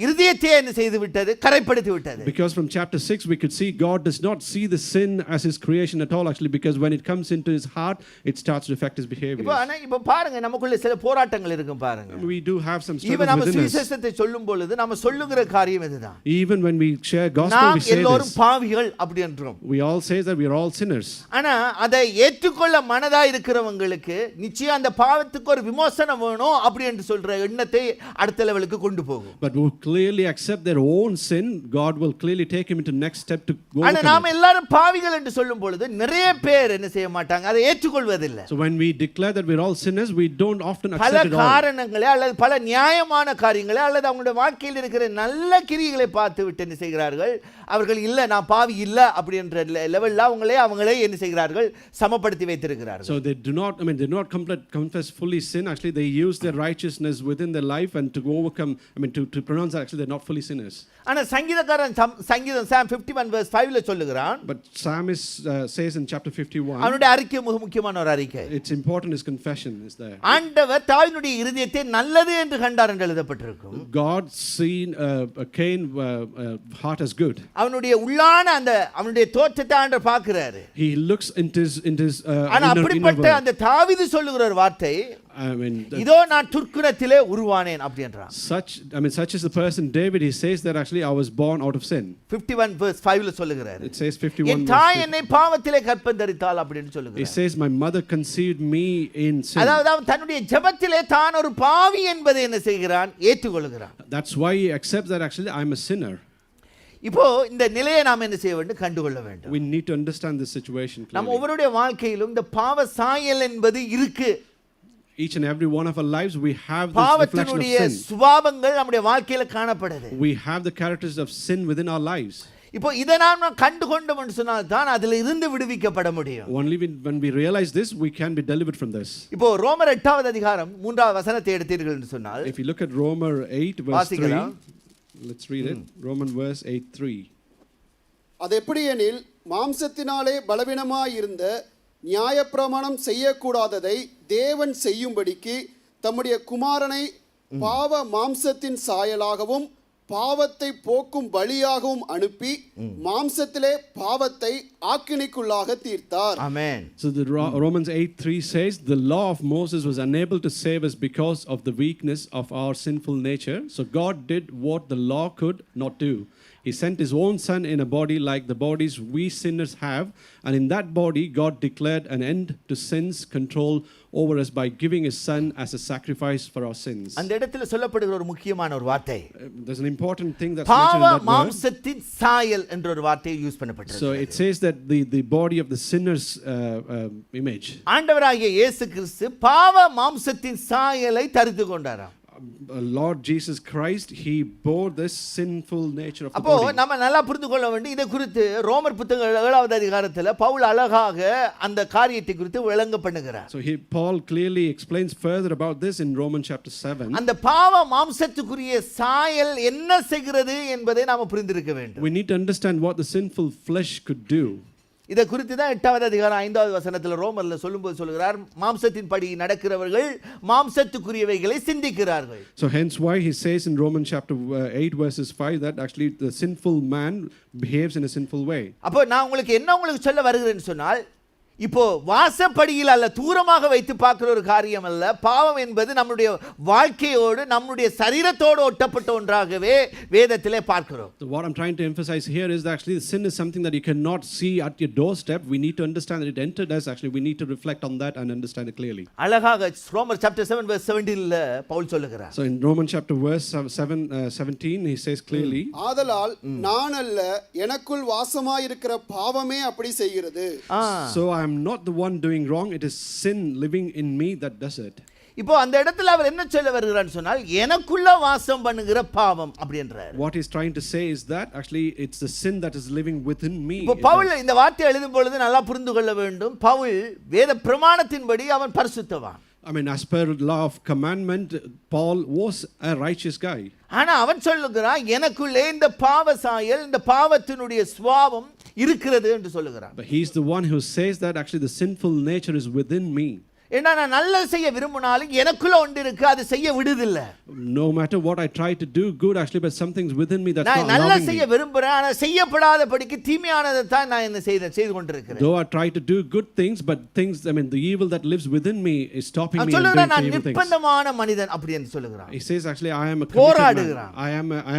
இருதயத்தை என்ன செய்து விட்டது? கரைப்படுத்தி விட்டது. Because from chapter 6 we could see God does not see the sin as his creation at all actually, because when it comes into his heart it starts to affect his behavior. இப்ப பாருங்க நமக்குள்ள சில போராட்டங்கள் இருக்கும் பாருங்க. We do have some struggles even நம்ம within us. சுவிசேஷத்தை சொல்லும் பொழுது நம்ம சொல்லுகிற காரியம் இதுதான். Even when we share gospel we say எல்லாரும் this. பாவிகள் அப்படி என்றோம். We all say that we are all sinners. ஆனா அதை ஏற்றுக்கொள்ள மனதா இருக்கிறவங்களுக்கு நிச்சயம் அந்த பாவத்துக்கு ஒரு விமோசனம் வேணும் அப்படி என்று சொல்ற எண்ணத்தை அடுத்த லெவலுக்கு கொண்டு போகும். But who clearly accept their own sin, God will clearly take him into next step to go. ஆனா நாம எல்லாரும் பாவிகள் என்று சொல்லும் பொழுது நிறைய பேர் என்ன செய்ய மாட்டாங்க? அதை ஏற்றுக்கொள்வதில்லை. So when we declare that we're all sinners, we don't often accept பல it all. காரணங்களே அல்லது பல நியாயமான காரியங்களே அல்லது அவங்களுடைய வாழ்க்கையில் இருக்கிற நல்ல கிரியைகளை பார்த்து விட்டு என்ன செய்கிறார்கள்? அவர்கள் இல்ல நான் பாவி இல்ல அப்படி என்ற லெவல்ல அவங்களே என்ன செய்கிறார்கள்? சமப்படுத்தி வைத்திருக்கிறார்கள். So they do not confess fully sin. Actually they use their righteousness within their life and to overcome, to pronounce that actually they're not fully sinners. ஆனா சங்கீதக்காரன் சங்கீதம் Psalm 51 verse 5 ல சொல்லுகிறான். But Psalmist says in chapter 51, அவனுடைய அறிக்கை மிக முக்கியமான ஒரு அறிக்கை. it's important, his confession is there. ஆண்டவர் தாவீதுடைய இருதயத்தை நல்லது என்று கண்டார் என்று எழுதப்பட்டிருக்கும். God seen Cain heart as good. அவனுடைய உள்ளான அந்த அவனுடைய தோற்றத்தை ஆண்டவர் பார்க்கிறாரு. He looks into his ஆனா அப்படிப்பட்ட அந்த தாவீது சொல்லுகிற ஒரு வார்த்தை, இதோ நான் துர்க்குணத்திலே உருவானேன் அப்படி என்றான். Such is the person David. He says that actually I was born out of sin. 51 verse 5 ல சொல்லுகிறாரு. It says 51 என் தாய் என்னை பாவத்திலே கற்பந்தரித்தாள் அப்படி என்று சொல்லுகிறார். He says my mother conceived me in sin. அதாவது அவன் தன்னுடைய ஜெபத்திலே தான் ஒரு பாவி என்பதை என்ன செய்கிறான்? ஏற்றுக்கொள்கிறான். That's why he accepts that actually I'm a sinner. இப்போ இந்த நிலையை நாம் என்ன செய்ய வேண்டும்? கண்டுகொள்ள வேண்டும். We need to understand this situation clearly. நம்ம ஒவ்வொருடைய வாழ்க்கையிலும் இந்த பாவ சாயல் என்பது இருக்கு. Each and every one of our lives we have this reflection of பாவத்தினுடைய sin. சுபாவங்கள் நம்முடைய வாழ்க்கையில காணப்படுது. We have the characters of sin within our lives. இப்போ இதை நாம் கண்டுகொண்டோம் என்று சொன்னால் தான் அதில் இருந்து விடுவிக்கப்பட முடியும். Only when we realize this we can be delivered from this. இப்போ ரோமர் 8வது அதிகாரம் 3வது வசனத்தை எடுத்தீர்கள் என்று சொன்னால், If you look at Romans 8 verse 3, let's read it. Romans verse 8:3. அது எப்படி எனில் மாம்சத்தினாலே பலவீனமாய் இருந்த நியாயப்பிரமாணம் செய்யக்கூடாததை தேவன் செய்யும்படிக்கு தம்முடைய குமாரனை பாவ மாம்சத்தின் சாயலாகவும் பாவத்தை போக்கும் பலியாகவும் அனுப்பி மாம்சத்திலே பாவத்தை ஆக்கினைக்குள்ளாக தீர்த்தார். Amen. So the Romans 8:3 says the law of Moses was unable to save us because of the weakness of our sinful nature. So God did what the law could not do. He sent his own son in a body like the bodies we sinners have, and in that body God declared an end to sin's control over us by giving his son as a sacrifice for our sins. அந்த இடத்துல சொல்லப்படுகிற ஒரு முக்கியமான ஒரு வார்த்தை, There's an important thing that's mentioned in பாவ that word. மாம்சத்தின் சாயல் என்ற ஒரு வார்த்தையை யூஸ் பண்ணப்பட்டிருக்கு. So it says that the body of the sinner's image. ஆண்டவராகிய இயேசு கிறிஸ்து பாவ மாம்சத்தின் சாயலை தரித்து கொண்டாராம். Lord Jesus Christ, he bore this sinful nature of the அப்போ body. நம்ம நல்லா புரிந்து கொள்ள வேண்டும். இதை குறித்து ரோமர் புத்தகம் 7வது அதிகாரத்தில் பவுல் அழகாக அந்த காரியத்தை குறித்து விளங்க பண்ணுகிறார். So Paul clearly explains further about this in Romans chapter 7. அந்த பாவ மாம்சத்துக்குரிய சாயல் என்ன செய்கிறது என்பதை நாம் புரிந்திருக்க வேண்டும். We need to understand what the sinful flesh could do. இதை குறித்து தான் 8வது அதிகாரம் 5வது வசனத்தில் ரோமர்ல சொல்லும்போது சொல்கிறார், மாம்சத்தின் படி நடக்கிறவர்கள் மாம்சத்துக்குரியவைகளை சிந்திக்கிறார்கள். So hence why he says in Romans chapter 8 verses 5 that actually the sinful man behaves in a sinful way. அப்போ நான் உங்களுக்கு சொல்ல வருகிறேன்னு சொன்னால், இப்போ வாசப்படியில் அல்ல தூரமாக வைத்து பார்க்கிற ஒரு காரியம் அல்ல. பாவம் என்பது நம்முடைய வாழ்க்கையோடு நம்முடைய சரீரத்தோடு ஒட்டப்பட்ட ஒன்றாகவே வேதத்திலே பார்க்கிறோம். So what I'm trying to emphasize here is that actually the sin is something that you cannot see at your doorstep. We need to understand that it entered us. Actually we need to reflect on that and understand it clearly. அழகாக ரோமர் chapter 7 verse 17ல Pavul சொல்லுகிறார். So in Romans chapter verse 17 he says clearly, ஆதலால் நான் அல்ல எனக்குள் வாசமாயிருக்கிற பாவமே அப்படி செய்கிறது. So I am not the one doing wrong, it is sin living in me that does it. இப்போ அந்த இடத்துல அவர் என்ன சொல்ல வருகிறான்னு சொன்னால், எனக்குள்ள வாசம் பண்ணுகிற பாவம் அப்படின்றார். What he's trying to say is that actually it's the sin that is living within me. இப்போ பவுல் இந்த வார்த்தை எழுதும் பொழுது நல்லா புரிந்து கொள்ள வேண்டும், பவுல் வேத பிரமாணத்தின்படி அவன் பரிசுத்தவான். I mean, as per law of commandment, Paul was a righteous guy. ஆனா அவன் சொல்லுகிறான், எனக்குள்ளே இந்த பாவ சாயல், இந்த பாவத்தினுடைய சுபாவம் இருக்கிறது என்று சொல்லுகிறான். But he's the one who says that actually the sinful nature is within me. ஏன்னா நான் நல்லது செய்ய விரும்பினாலும் எனக்குள்ள ஒன்று இருக்கு, அது செய்ய விடுதில்லை. No matter what I try to do good actually, but something's within me that's not நான் நல்லது allowing செய்ய me. விரும்புறேன், ஆனா செய்யப்படாதபடிக்கு தீமையானதை தான் நான் என்ன செய்து கொண்டிருக்கிறேன். Though I try to do good things, but things, I mean, the evil that lives within me is stopping me அவன் from சொல்லுகிறான், doing நான் evil things. நிர்பந்தமான மனிதன் அப்படி என்று சொல்லுகிறான். He says actually I am a committed man. I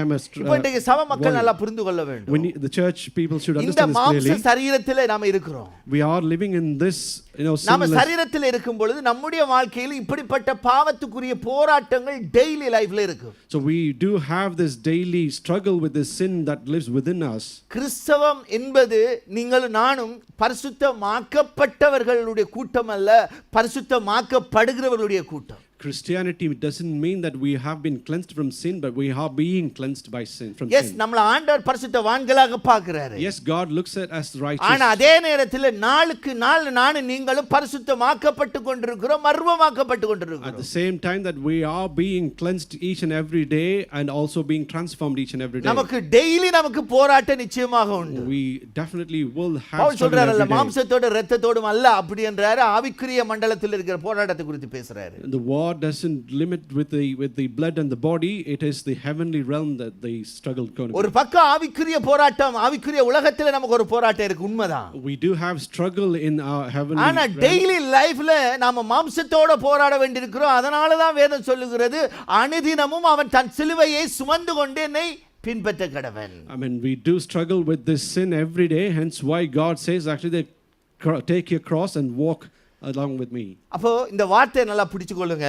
am a இப்போ இன்றைக்கு சபை மக்கள் நல்லா புரிந்து கொள்ள வேண்டும். the church people should இந்த understand this மாம்ச clearly. சரீரத்திலே நாம இருக்கிறோம். We are living in this, நாம sinless. சரீரத்தில் இருக்கும் பொழுது நம்முடைய வாழ்க்கையில் இப்படிப்பட்ட பாவத்துக்குரிய போராட்டங்கள் டெய்லி லைஃப்ல இருக்கு. So we do have this daily struggle with this sin that lives within us. கிறிஸ்தவம் என்பது நீங்களும் நானும் பரிசுத்தமாக்கப்பட்டவர்களுடைய கூட்டம் அல்ல, பரிசுத்தமாக்கப்படுகிறவர்களுடைய கூட்டம். Christianity doesn't mean that we have been cleansed from sin, but we are being cleansed by sin, from Yes, sin. நம்மள ஆண்டவர் பரிசுத்தவான்களாக பார்க்கிறாரு. Yes, God looks at us righteous. ஆனா அதே நேரத்தில் நாளுக்கு நாள் நானும் நீங்களும் பரிசுத்தமாக்கப்பட்டு கொண்டிருக்கிறோம், மர்வமாக்கப்பட்டு At கொண்டிருக்கிறோம். the same time that we are being cleansed each and every day and also being transformed each and every day. நமக்கு டெய்லி நமக்கு போராட்டம் நிச்சயமாக உண்டு. We definitely will have Pavul struggle சொல்றாருல்ல, every day. மாம்சத்தோட இரத்தத்தோடும் அல்ல அப்படி என்றாரு, ஆவிக்குரிய மண்டலத்தில் இருக்கிற போராட்டத்தை குறித்து பேசுறாரு. The war doesn't limit with the blood and the body, it is the heavenly realm that they struggle going. ஒரு பக்கம் ஆவிக்குரிய போராட்டம், ஆவிக்குரிய உலகத்துல நமக்கு ஒரு போராட்டம் இருக்கு, உண்மைதான். We do have struggle in our heavenly ஆனா realm. டெய்லி லைஃப்ல நாம மாம்சத்தோட போராட வேண்டியிருக்கிறோம். அதனால தான் வேதம் சொல்லுகிறது, அனுதினமும் அவன் தன் சிலுவையை சுமந்து கொண்டு என்னை பின்பற்ற கடவன். I mean, we do struggle with this sin every day, hence why God says actually that take your cross and walk along with me. அப்போ இந்த வார்த்தையை நல்லா பிடிச்சு கொள்ளுங்க.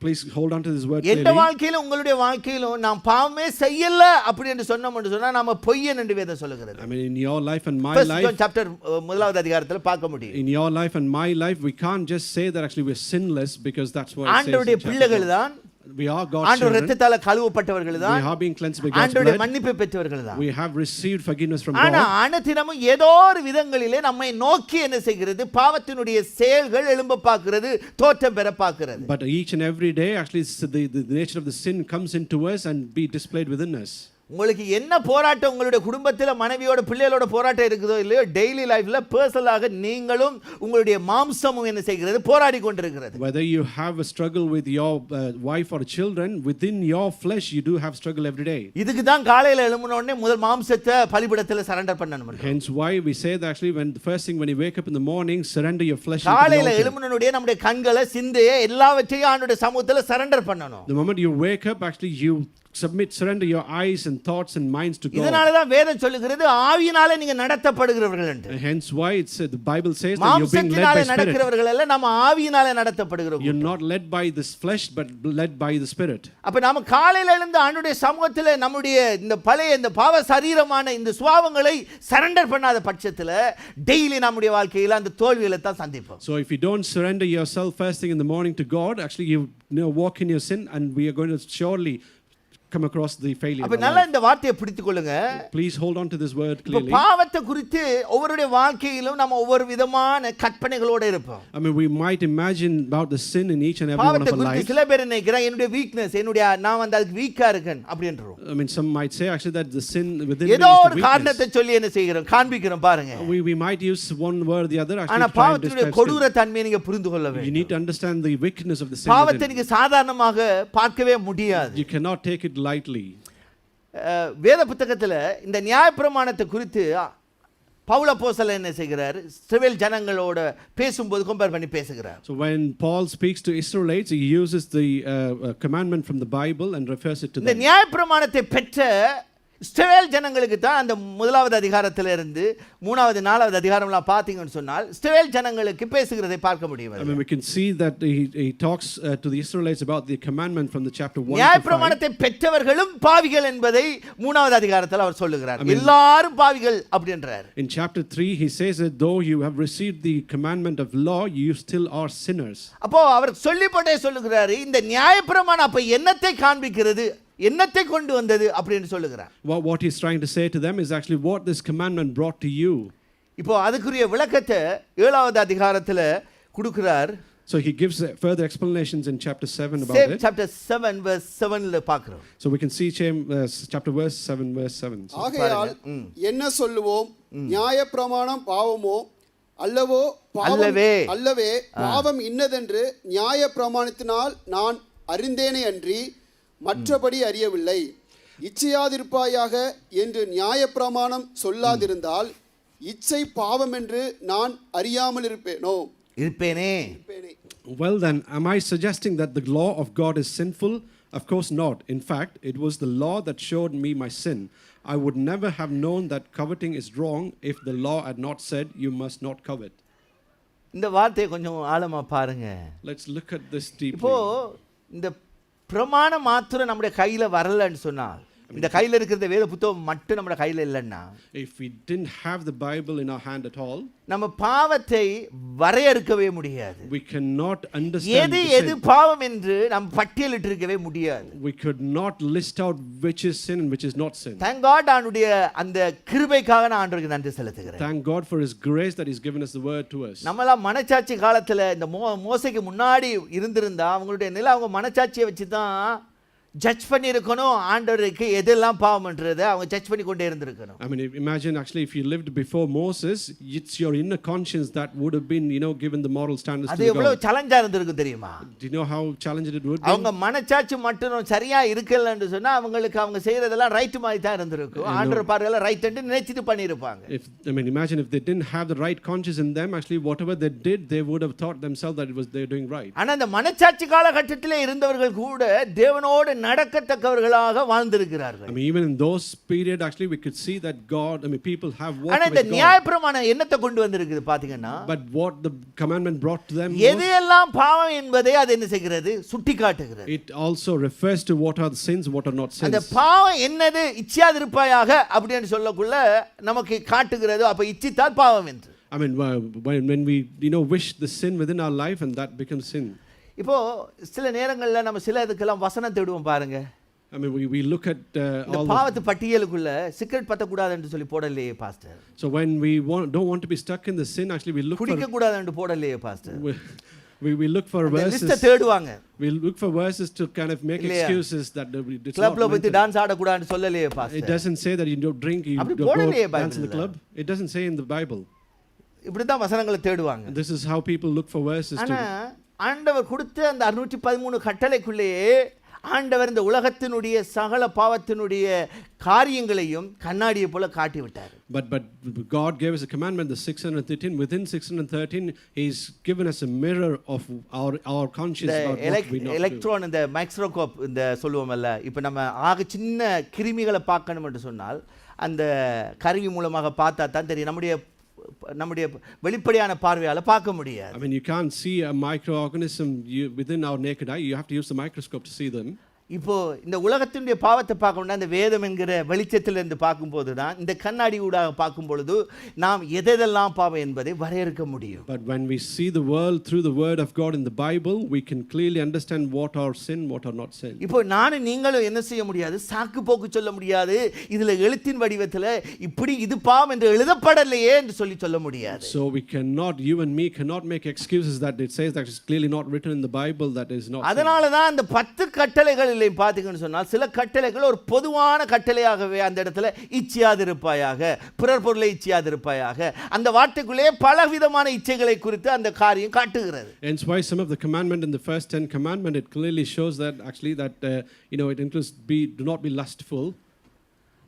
Please hold on to this word எந்த clearly. வாழ்க்கையிலும் உங்களுடைய வாழ்க்கையிலும் நாம் பாவமே செய்யல அப்படி என்று சொன்னோம்னு சொன்னா நாம பொய்யன் என்று வேதம் சொல்லுகிறது. I mean, in your life and my First life, John chapter 1வது அதிகாரத்தில் பார்க்க முடியும். in your life and my life, we can't just say that actually we're sinless because that's what it says. ஆண்டவருடைய in chapter பிள்ளைகள் 1. தான், We are God's ஆண்டவர் children. இரத்தத்தால கழுவப்பட்டவர்கள் தான், We are being cleansed by God's ஆண்டவருடைய blood. மன்னிப்பை பெற்றவர்கள் தான். We have received forgiveness from ஆனா God. அனுதினமும் ஏதோ ஒரு விதங்களிலே நம்மை நோக்கி என்ன செய்கிறது, பாவத்தினுடைய செயல்கள் எழும்ப பார்க்கிறது, தோற்றம் பெற பார்க்கிறது. But each and every day, actually, the nature of the sin comes into us and be displayed within us. உங்களுக்கு என்ன போராட்டம் உங்களுடைய குடும்பத்தில் மனைவியோட பிள்ளைகளோட போராட்டம் இருக்குதோ இல்லையோ, டெய்லி லைஃப்ல பர்சனலாக நீங்களும் உங்களுடைய மாம்சமும் என்ன செய்கிறது, போராடி கொண்டிருக்கிறது. Whether you have a struggle with your wife or children, within your flesh you do have struggle every day. இதுக்கு தான் காலையில எழும்பின உடனே முதல் மாம்சத்தை பலிபீடத்தில் சரண்டர் பண்ணணும். Hence why we say that actually when the first thing when you wake up in the morning, surrender your flesh to the காலையில altar. எழும்பினோடே நம்முடைய கண்களை சிந்தையை எல்லாவற்றையும் ஆண்டவருடைய சமூகத்தில் சரண்டர் பண்ணணும். The moment you wake up, actually you surrender your eyes and thoughts and minds to God. இதனால தான் வேதம் சொல்லுகிறது ஆவியினாலே நீங்க நடத்தப்படுகிறவர்கள் என்று. Hence why it's the Bible says that you're being led by மாம்சத்தினாலே spirit. நடக்கிறவர்கள் அல்ல, நம்ம ஆவியினாலே நடத்தப்படுகிறோம். You're not led by this flesh but led by the spirit. அப்ப நாம காலையில எழுந்து ஆண்டவருடைய சமூகத்தில் நம்முடைய இந்த பழைய இந்த பாவ சரீரமான இந்த சுபாவங்களை சரண்டர் பண்ணாத பட்சத்தில் டெய்லி நம்முடைய வாழ்க்கையில அந்த தோல்விகளை தான் சந்திப்போம். So if you don't surrender yourself first thing in the morning to God, actually you walk in your sin, and we are going to surely come across the failure. அப்ப நல்லா இந்த வார்த்தையை பிடித்துக் கொள்ளுங்க. Please hold on to this word clearly. பாவத்தை குறித்து ஒவ்வொருடைய வாழ்க்கையிலும் நம்ம ஒவ்வொரு விதமான கற்பனைகளோட இருப்போம். I mean, we might imagine about the sin in each and every one of our lives. சில பேர் நினைக்கிறாங்க என்னுடைய வீக்னஸ், என்னுடைய நான் வந்து அதுக்கு வீக்கா இருக்கேன் அப்படின்றோம். I mean, some might say actually that the sin within me is ஏதோ the ஒரு காரணத்தை weakness. சொல்லி என்ன செய்கிறோம், காண்பிக்கிறோம் பாருங்க. We might use one word or the other ஆனா actually try and பாவத்தினுடைய describe sin. கொடூர தன்மையை நீங்க புரிந்து கொள்ள You வேண்டும். need to understand the wickedness of the sin பாவத்தை within. நீங்க சாதாரணமாக பார்க்கவே முடியாது. You cannot take it lightly. வேத புத்தகத்துல இந்த நியாயப்பிரமாணத்தை குறித்து பவுல் அப்போஸ்தலன் என்ன செய்கிறார், இஸ்ரவேல் ஜனங்களோட பேசும்போது கம்பேர் பண்ணி பேசுகிறார். So when Paul speaks to Israelites, he uses the commandment from the Bible and refers it to இந்த them. நியாயப்பிரமாணத்தை பெற்ற இஸ்ரவேல் ஜனங்களுக்கு தான் அந்த முதலாவது அதிகாரத்துல இருந்து மூணாவது நாலாவது அதிகாரம்லாம் பார்த்தீங்கன்னு சொன்னால் இஸ்ரவேல் ஜனங்களுக்கு பேசுகிறதை பார்க்க முடியும். I mean, we can see that he talks to the Israelites about the commandment from the chapter 1 to 5. நியாயப்பிரமாணத்தை பெற்றவர்களும் பாவிகள் என்பதை மூணாவது அதிகாரத்தில் அவர் சொல்லுகிறார். எல்லாரும் பாவிகள் அப்படின்றார். In chapter 3 he says that though you have received the commandment of law, you still are sinners. அப்போ அவர் சொல்லிப்பட்டே சொல்லுகிறாரு, இந்த நியாயப்பிரமாணம் அப்ப என்னத்தை காண்பிக்கிறது, என்னத்தை கொண்டு வந்தது அப்படின்னு சொல்லுகிறார். What he's trying to say to them is actually what this commandment brought to you. இப்போ அதுக்குரிய விளக்கத்தை 7வது அதிகாரத்துல கொடுக்கிறார். So he gives further explanations in chapter 7 about Same it. chapter 7 verse 7ல பார்க்கிறோம். So we can see chapter verse 7 verse 7. ஆகையால் என்ன சொல்லுவோம், நியாயப்பிரமாணம் பாவமோ அல்லவோ, அல்லவே பாவம் இன்னதென்று நியாயப்பிரமாணத்தினால் நான் அறிந்தேனே அன்றி மற்றபடி அறியவில்லை. இச்சையாதிருப்பாயாக என்று நியாயப்பிரமாணம் சொல்லாதிருந்தால் இச்சை பாவம் என்று நான் அறியாமல் இருப்பேனே. Well then, am I suggesting that the law of God is sinful? Of course not. In fact, it was the law that showed me my sin. I would never have known that coveting is wrong if the law had not said you must not covet. இந்த வார்த்தையை கொஞ்சம் ஆழமா பாருங்க. Let's look at this deeply. இப்போ இந்த பிரமாணம் மாத்திரம் நம்முடைய கையில வரலன்னு சொன்னால், இந்த கையில இருக்கிற வேத புத்தகம் மட்டும் நம்ம கையில இல்லைன்னா, if we didn't have the Bible in our hand at all, நம்ம பாவத்தை வரையறுக்கவே முடியாது. we cannot understand எது பாவம் என்று நம்ம பட்டியலிட்டு இருக்கவே முடியாது. we could not list out which is sin and which is not sin. Thank God ஆண்டுடைய அந்த கிருபைக்காக நான் ஆண்டவருக்கு நன்றி செலுத்துகிறேன். Thank God for his grace that he's given us the word to us. நம்மலாம் மனச்சாட்சி காலத்துல இந்த மோசைக்கு முன்னாடி இருந்திருந்தா அவங்களுடைய நிலை அவங்க மனச்சாட்சியை வச்சு தான் ஜட்ஜ் பண்ணி இருக்கணும், ஆண்டவருக்கு எதெல்லாம் பாவம்ன்றதை அவங்க ஜட்ஜ் பண்ணி கொண்டே இருந்திருக்கணும். I mean, imagine actually if you lived before Moses, it's your inner conscience that would have been, given the moral standards to அது God. எவ்வளவு சேலஞ்சா இருந்திருக்கும் தெரியுமா? Do you know how challenging it would be? அவங்க மனச்சாட்சி மட்டும் சரியா இருக்கலன்னு சொன்னா அவங்களுக்கு அவங்க செய்யறதெல்லாம் ரைட் மாதிரி தான் இருந்திருக்கும். ஆண்டவர் பார்வையில ரைட் என்று நினைச்சிட்டு பண்ணிருப்பாங்க. Imagine if they didn't have the right conscience in them, actually whatever they did, they would have thought themselves that they're doing right. ஆனா அந்த மனச்சாட்சி காலகட்டத்திலே இருந்தவர்கள் கூட தேவனோடு நடக்கத்தக்கவர்களாக வாழ்ந்திருக்கிறார்கள். I mean, even in those period actually we could see that people have walked ஆனா with இந்த God. நியாயப்பிரமாணம் என்னத்தை கொண்டு வந்திருக்குது பாத்தீங்கன்னா, But what the commandment brought to them எது எல்லாம் பாவம் என்பதை அது என்ன செய்கிறது, சுட்டிக்காட்டுகிறது. it also refers to what are the sins, what are not sins. அந்த பாவம் என்னது, இச்சியாதிருப்பாயாக அப்படின்னு சொல்லக்குள்ள நமக்கு காட்டுகிறது. அப்ப இச்சித்தால் பாவம் என்று. I mean, when we wish the sin within our life, and that becomes sin. இப்போ சில நேரங்கள்ல நம்ம சில இதுக்கெல்லாம் வசனம் தேடுவோம் பாருங்க. I mean, we look at இந்த all பாவத்து பட்டியலுக்குள்ள சிகரெட் பத்தக்கூடாது என்று சொல்லி போடலையே pastor. So when we don't want to be stuck in the sin, actually we look குடிக்க கூடாது என்று போடலையே பாஸ்டர். We look for லிஸ்ட்டை verses. தேடுவாங்க. We look for verses to kind of make இல்லையா? excuses that it's not கிளப்ல போய் meant. Dance ஆடக்கூடாதுன்னு சொல்லலையே It pastor. doesn't say that you don't drink, you அப்படி don't போடலையே go dance in the பைபிள்ல. club. It doesn't say in the Bible. இப்படி தான் வசனங்களை தேடுவாங்க. This is how people look for verses ஆனா to. ஆண்டவர் கொடுத்த அந்த 613 கட்டளைக்குள்ளேயே ஆண்டவர் இந்த உலகத்தினுடைய சகல பாவத்தினுடைய காரியங்களையும் கண்ணாடியை போல காட்டி விட்டார். But God gave us a commandment, the 613. Within 613, He's given us a mirror of our conscience இந்த about what we not do. Electron இந்த மைக்ரோஸ்கோப் இந்த சொல்லுவோமல்ல, இப்போ நம்ம ஆக சின்ன கிருமிகளை பார்க்கணும் என்று சொன்னால் அந்த கருவி மூலமாக பார்த்தா தான் தெரியும். நம்முடைய வெளிப்படையான பார்வையால பார்க்க முடியாது. I mean, you can't see a microorganism within our naked eye. You have to use the microscope to see them. இப்போ இந்த உலகத்தினுடைய பாவத்தை பார்க்கணும்னா இந்த வேதம் என்கிற வெளிச்சத்திலிருந்து பார்க்கும்போது தான், இந்த கண்ணாடி ஊடாக பார்க்கும் பொழுது நாம் எதெல்லாம் பாவம் என்பதை வரையறுக்க முடியும். But when we see the world through the word of God in the Bible, we can clearly understand what are sin, what are not sin. இப்போ நானும் நீங்களும் என்ன செய்ய முடியாது, சாக்கு போக்கு சொல்ல முடியாது. இதுல எழுத்தின் வடிவத்தில் இப்படி இது பாவம் என்று எழுதப்படலையே என்று சொல்ல முடியாது. So we cannot, you and me cannot make excuses that it says that it's clearly not written in the Bible that is not sin. அதனால தான் அந்த 10 கட்டளைகள் பார்த்தீங்கன்னு சொன்னால் சில கட்டளைகள் ஒரு பொதுவான கட்டளையாகவே அந்த இடத்துல இச்சையாதிருப்பாயாக, பிறர் பொருளை இச்சையாதிருப்பாயாக, அந்த வார்த்தைக்குள்ளே பலவிதமான இச்சைகளை குறித்து அந்த காரியம் காட்டுகிறது. Hence why some of the commandment in the first 10 commandment, it clearly shows that actually that it includes do not be lustful.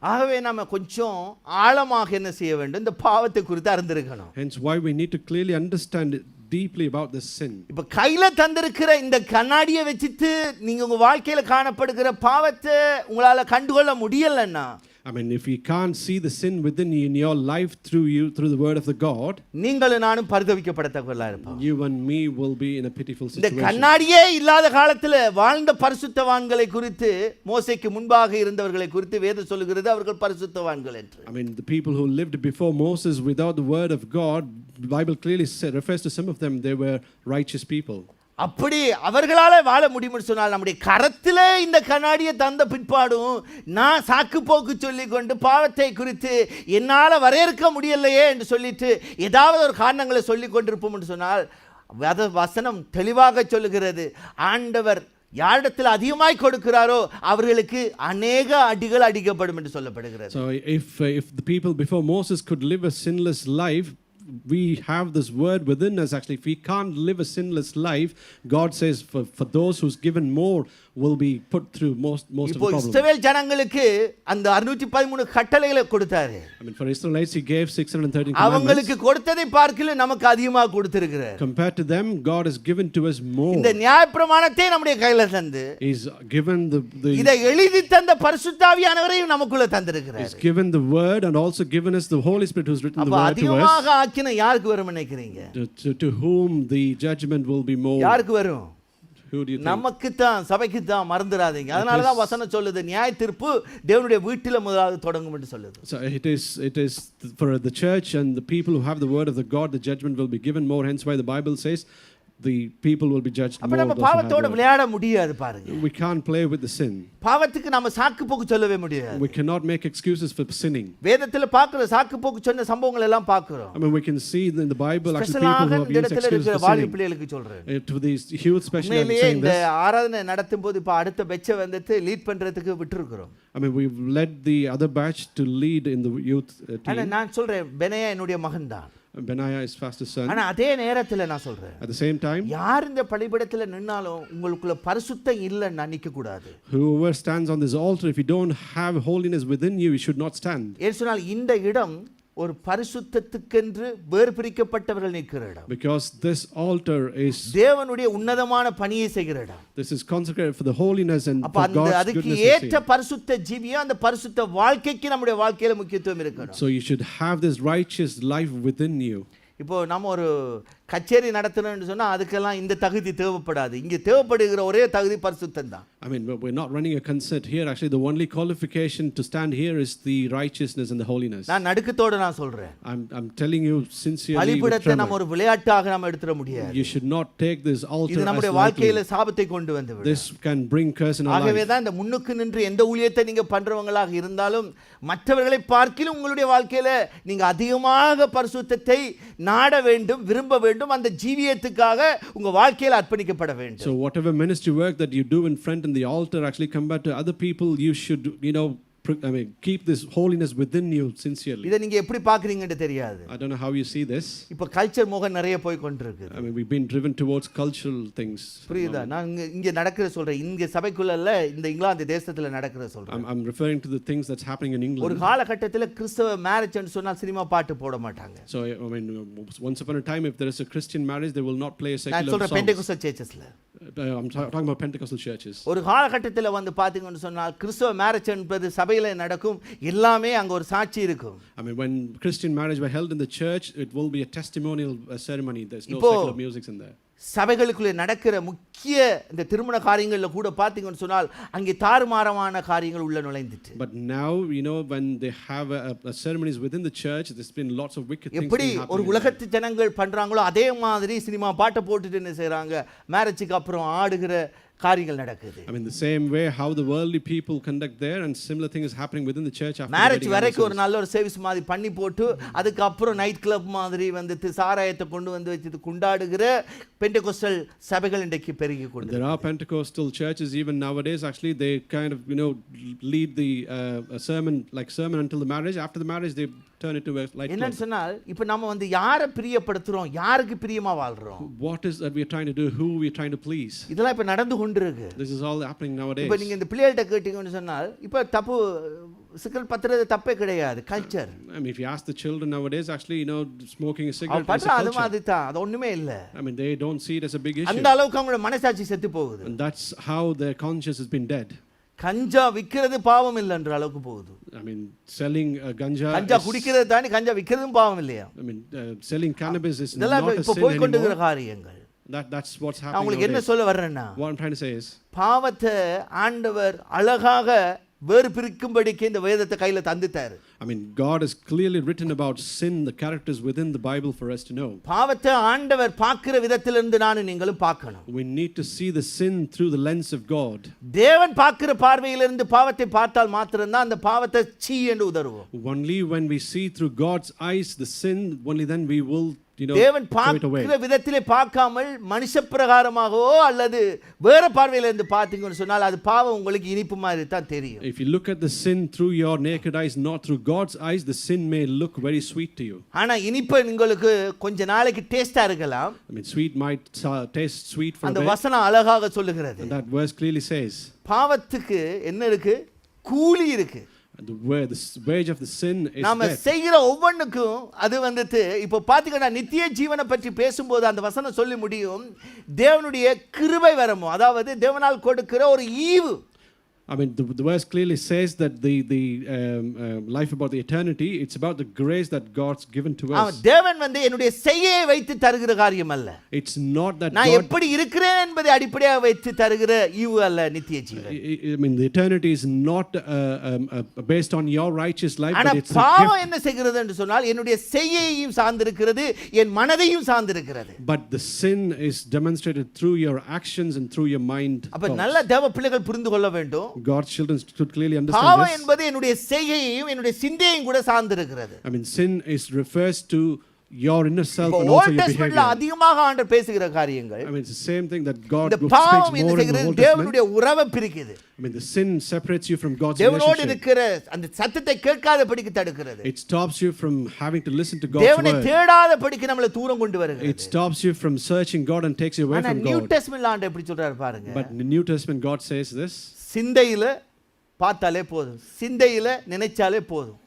ஆகவே நம்ம கொஞ்சம் ஆழமாக என்ன செய்ய வேண்டும், இந்த பாவத்தை குறித்து அறிந்திருக்கணும். Hence why we need to clearly understand deeply about this sin. இப்ப கையில தந்திருக்கிற இந்த கண்ணாடியை வச்சிட்டு நீங்க உங்க வாழ்க்கையில காணப்படுகிற பாவத்தை உங்களால கண்டுகொள்ள முடியலன்னா, I mean, if you can't see the sin within you in your life through the word of the God, நீங்களும் நானும் பரிதவிக்கப்படத்தக்கவர்களா இருப்போம். you and me will be in a pitiful இந்த situation. கண்ணாடியே இல்லாத காலத்துல வாழ்ந்த பரிசுத்தவான்களை குறித்து, மோசேக்கு முன்பாக இருந்தவர்களை குறித்து வேதம் சொல்லுகிறது அவர்கள் பரிசுத்தவான்கள் என்று. I mean, the people who lived before Moses without the word of God, the Bible clearly refers to some of them, they were righteous people. அப்படி அவர்களால வாழ முடியும்னு சொன்னால், நம்முடைய கரத்தில் இந்த கண்ணாடியை தந்த பிற்பாடும் நான் சாக்கு போக்கு சொல்லி கொண்டு பாவத்தை குறித்து என்னால் வரையறுக்க முடியலையே என்று சொல்லிட்டு ஏதாவது ஒரு காரணங்களை சொல்லி கொண்டிருப்போம் என்று சொன்னால், வசனம் தெளிவாக சொல்லுகிறது, ஆண்டவர் யாரிடத்தில் அதிகமாய் கொடுக்கிறாரோ அவர்களுக்கு அநேக அடிகள் அடிக்கப்படும் என்று சொல்லப்படுகிறது. So if the people before Moses could live a sinless life, we have this word within us. Actually, if we can't live a sinless life, God says for those who's given more will be put through most of the இப்போ problems. இஸ்ரவேல் ஜனங்களுக்கு அந்த 613 கட்டளைகளை கொடுத்தாரு. I mean, for Israelites he gave 613 அவங்களுக்கு commandments. கொடுத்ததை பார்க்கல நமக்கு அதிகமாக கொடுத்திருக்கிறார். Compared to them, God has given to us more. இந்த நியாயப்பிரமாணத்தை நம்முடைய கையில தந்து, He's given இதை எழுதி தந்த பரிசுத்தாவியானவரையும் நமக்குள்ள தந்திருக்கிறார். He's given the word and also given us the Holy Spirit who's written the அப்ப word to அதிகமாக us. ஆக்கின யாருக்கு வரும் நினைக்கிறீங்க? To whom the judgment will be more. யாருக்கு வரும்? Who do you think? நமக்கு தான், சபைக்கு தான். மறந்துடாதீங்க. அதனால தான் வசனம் சொல்லுது, நியாய தீர்ப்பு தேவனுடைய வீட்டில முதலாவது தொடங்கும் என்று சொல்லுது. So it is for the church and the people who have the word of the God, the judgment will be given more. Hence why the Bible says the people will be judged அப்ப more. நம்ம those who have பாவத்தோட the word. விளையாட முடியாது பாருங்க. We can't play with the sin. பாவத்துக்கு நம்ம சாக்கு போக்கு சொல்லவே முடியாது. We cannot make excuses for sinning. வேதத்துல பார்க்கிற சாக்கு போக்கு சொன்ன சம்பவங்கள் எல்லாம் பார்க்கிறோம். I mean, we can see in the Bible actually people ஸ்பெஷலாக who have இந்த used இடத்துல excuses இருக்கிற for வாலிப sinning. பிள்ளைகளுக்கு சொல்றேன். To these youth especially I'm உண்மையிலேயே saying இந்த this. ஆராதனை நடத்தும் போது இப்ப அடுத்த பெட்சை வந்துட்டு லீட் பண்றதுக்கு விட்டுருக்கிறோம். I mean, we've led the other batch to lead in the youth ஆனா team. நான் சொல்றேன், பெனையா என்னுடைய மகன் தான். Benaiah is pastor's son. ஆனா அதே நேரத்துல நான் சொல்றேன், At the same time, யார் இந்த பலிபீடத்துல நின்னாலும் உங்களுக்குள்ள பரிசுத்தம் இல்லைன்னு நினைக்க கூடாது. whoever stands on this altar, if you don't have holiness within you, you should not stand. ஏன் சொன்னால் இந்த இடம் ஒரு பரிசுத்தத்துக்கென்று வேறு பிரிக்கப்பட்டவர்கள் நிற்கிற இடம். Because this altar is, தேவனுடைய உன்னதமான பணியை செய்கிற இடம். this is consecrated for the holiness and அப்ப for அந்த God's அதுக்கு goodness. to ஏற்ற see. பரிசுத்த ஜீவியம், அந்த பரிசுத்த வாழ்க்கைக்கு நம்முடைய வாழ்க்கையில முக்கியத்துவம் இருக்கணும். So you should have this righteous life within you. இப்போ நம்ம ஒரு கச்சேரி நடத்தணும்னு சொன்னா அதுக்கெல்லாம் இந்த தகுதி தேவைப்படாது. இங்க தேவைப்படுகிற ஒரே தகுதி பரிசுத்தம் தான். I mean, we're not running a concert here. Actually, the only qualification to stand here is the righteousness and the holiness. நான் நடுக்கத்தோட நான் சொல்றேன், I'm telling you sincerely, with பலிபீடத்தை நம்ம tremor, ஒரு விளையாட்டாக நம்ம எடுத்துட முடியாது. you should not take this altar இது as நம்முடைய lightly. வாழ்க்கையில சாபத்தை கொண்டு வந்து விடும். This can bring curse in our ஆகவே life. தான் இந்த முன்னுக்கு நின்று எந்த ஊழியத்தை நீங்க பண்றவங்களாக இருந்தாலும் மற்றவர்களை பார்க்கிலும் உங்களுடைய வாழ்க்கையில நீங்க அதிகமாக பரிசுத்தத்தை நாட வேண்டும், விரும்ப வேண்டும், வேண்டும், அந்த ஜீவியத்துக்காக உங்க வாழ்க்கையில் அர்ப்பணிக்கப்பட வேண்டும். So whatever ministry work that you do in front in the altar, actually compared to other people, you should, keep this holiness within you sincerely. இதை நீங்க எப்படி பார்க்கறீங்கன்னு தெரியாது. I don't know how you see this. இப்ப culture மோகம் நிறைய போய் கொண்டிருக்கு. We've been driven towards cultural things. புரியுதா? நான் இங்க நடக்கிற சொல்றேன், இங்க சபைக்குள்ள இல்ல, இந்த இங்கிலாந்து தேசத்துல நடக்கிற சொல்றேன். I'm referring to the things that's happening in England. ஒரு காலகட்டத்துல கிறிஸ்தவ மேரேஜ்னு சொன்னா சினிமா பாட்டு போட மாட்டாங்க. So once upon a time, if there is a Christian marriage, they will not play a secular நான் சொல்றேன் songs. பெந்தெகோஸ்தல் சர்ச்சஸ்ல. I'm talking about Pentecostal churches. ஒரு காலகட்டத்துல வந்து பாத்தீங்கன்னு சொன்னால் கிறிஸ்தவ மேரேஜ் என்பது சபையில நடக்கும், எல்லாமே அங்க ஒரு சாட்சி இருக்கும். When Christian marriage were held in the church, it will be a testimonial ceremony. There's no இப்போ secular music in there. சபைகளுக்குள்ளே நடக்கிற முக்கிய இந்த திருமண காரியங்கள்ல கூட பாத்தீங்கன்னு சொன்னால் அங்கே தாறுமாறமான காரியங்கள் உள்ள நுழைந்துட்டு. But now, when they have a ceremonies within the church, there's been lots of wicked things எப்படி happening. ஒரு உலகத்து ஜனங்கள் பண்றாங்களோ அதே மாதிரி சினிமா பாட்டை போட்டுட்டு என்ன செய்றாங்க, மேரேஜுக்கு அப்புறம் ஆடுகிற காரியங்கள் நடக்குது. The same way how the worldly people conduct there, and similar thing is happening within the church after marriage வரைக்கும் ஒரு நல்ல ஒரு சர்வீஸ் மாதிரி பண்ணி போட்டு அதுக்கு அப்புறம் நைட் கிளப் மாதிரி வந்து சாராயத்தை கொண்டு வந்து வச்சு கொண்டாடுகிற பெந்தெகோஸ்டல் சபைகள் இன்றைக்கு பெருகி கொண்டு. There are Pentecostal churches even nowadays. Actually, they kind of lead the sermon until the marriage. After the marriage, they turn it to a light club. என்னன்னு சொன்னால் இப்போ நம்ம வந்து யாரை பிரியப்படுத்துறோம், யாருக்கு பிரியமா வாழ்றோம்? What is that we are trying to do? Who we are trying to please? இதெல்லாம் இப்ப நடந்து கொண்டிருக்கு. This is all happening nowadays. இப்போ நீங்க இந்த பிள்ளைகள்ட்ட கேட்டீங்கன்னு சொன்னால் இப்ப தப்பு சிகரெட் பத்துறது தப்பே கிடையாது, culture. If you ask the children nowadays, actually, smoking a cigarette is a அது culture. மாதிரி தான், அது ஒண்ணுமே இல்ல. They don't see it as a big issue. அந்த அளவுக்கு அவங்களோட மனசாட்சி செத்து போகுது. And that's how their conscience has been dead. கஞ்சா விக்கிறது பாவம் இல்லன்ற அளவுக்கு போகுது. Selling ganja. கஞ்சா குடிக்கிறது தாண்டி கஞ்சா விக்கிறதும் பாவம் இல்லையா? Selling cannabis is not இதெல்லாம் a இப்ப sin போய் கொண்டிருக்கிற anymore. காரியங்கள். That's what's happening. அவங்களுக்கு என்ன சொல்ல வர்றேன்னா, what I'm trying to say is, பாவத்தை ஆண்டவர் அழகாக வேறு பிரிக்கும்படிக்கு இந்த வேதத்தை கையில தந்துட்டாரு. God has clearly written about sin, the characters within the Bible for us to know. பாவத்தை ஆண்டவர் பார்க்கிற விதத்திலிருந்து நானும் நீங்களும் பார்க்கணும். We need to see the sin through the lens of God. தேவன் பார்க்கிற பார்வையிலிருந்து பாவத்தை பார்த்தால் மாத்திரம்தான் அந்த பாவத்தை சீ என்று உதறுவோம். Only when we see through God's eyes the sin, only then we will தேவன் பார்க்கிற விதத்திலே பார்க்காமல் மனுஷ பிரகாரமாகவோ அல்லது வேற பார்வையில இருந்து பார்த்தீங்கன்னு சொன்னால் அது பாவம் உங்களுக்கு இனிப்பு மாதிரி தான் தெரியும். If you look at the sin through your naked eyes, not through God's eyes, the sin may look very sweet to you. ஆனா இனிப்பு உங்களுக்கு கொஞ்ச நாளைக்கு டேஸ்டா இருக்கலாம். Sweet might taste sweet for a bit. அந்த வசனம் அழகாக சொல்லுகிறது. And that verse clearly says, பாவத்துக்கு என்ன இருக்கு? கூலி இருக்கு. The wage of the sin is நாம death. செய்கிற ஒவ்வொன்றுக்கும் அது வந்துட்டு இப்போ பாத்தீங்கன்னா நித்திய ஜீவனை பற்றி பேசும்போது அந்த வசனம் சொல்லி முடியும், தேவனுடைய கிருபை வரமோ, அதாவது தேவனால் கொடுக்கிற ஒரு ஈவு. The verse clearly says that the life about the eternity, it's about the grace that God's given to us. தேவன் வந்து என்னுடைய செய்யை வைத்து தருகிற காரியம் அல்ல. It's not that நான் God, எப்படி இருக்கிறேன் என்பதை அடிப்படையாக வைத்து தருகிற ஈவு அல்ல நித்திய ஜீவன். the eternity is not based on your righteous life, ஆனா but it's a பாவம் gift. என்ன செய்கிறது என்று சொன்னால் என்னுடைய செய்யையும் சார்ந்திருக்கிறது, என் மனதையும் சார்ந்திருக்கிறது. But the sin is demonstrated through your actions and through your mind. அப்ப நல்ல தேவ பிள்ளைகள் புரிந்து கொள்ள வேண்டும், God's children should clearly understand பாவம் this. என்பது என்னுடைய செய்கையையும் என்னுடைய சிந்தையையும் கூட சார்ந்திருக்கிறது. Sin refers to your inner self and also old your டெஸ்ட்மென்ட்ல behavior. அதிகமாக ஆண்டவர் பேசுகிற காரியங்கள், It's the same thing that God இந்த speaks பாவம் என்ன more in the செய்கிறது? Old Testament. தேவனுடைய உறவை பிரிக்குது. The sin separates you from God's தேவனோடு relationship. இருக்கிற அந்த சத்தத்தை கேட்காதபடிக்கு தடுக்கிறது. It stops you from having to listen to God's தேவனை word. தேடாதபடிக்கு நம்மளை தூரம் கொண்டு வருகிறது. It stops you from searching God and takes you away ஆனா from நியூ God. டெஸ்ட்மென்ட்ல ஆண்டவர் எப்படி சொல்றாரு பாருங்க. But in the New Testament, God says this. சிந்தையில பார்த்தாலே போதும், சிந்தையில நினைச்சாலே போதும்,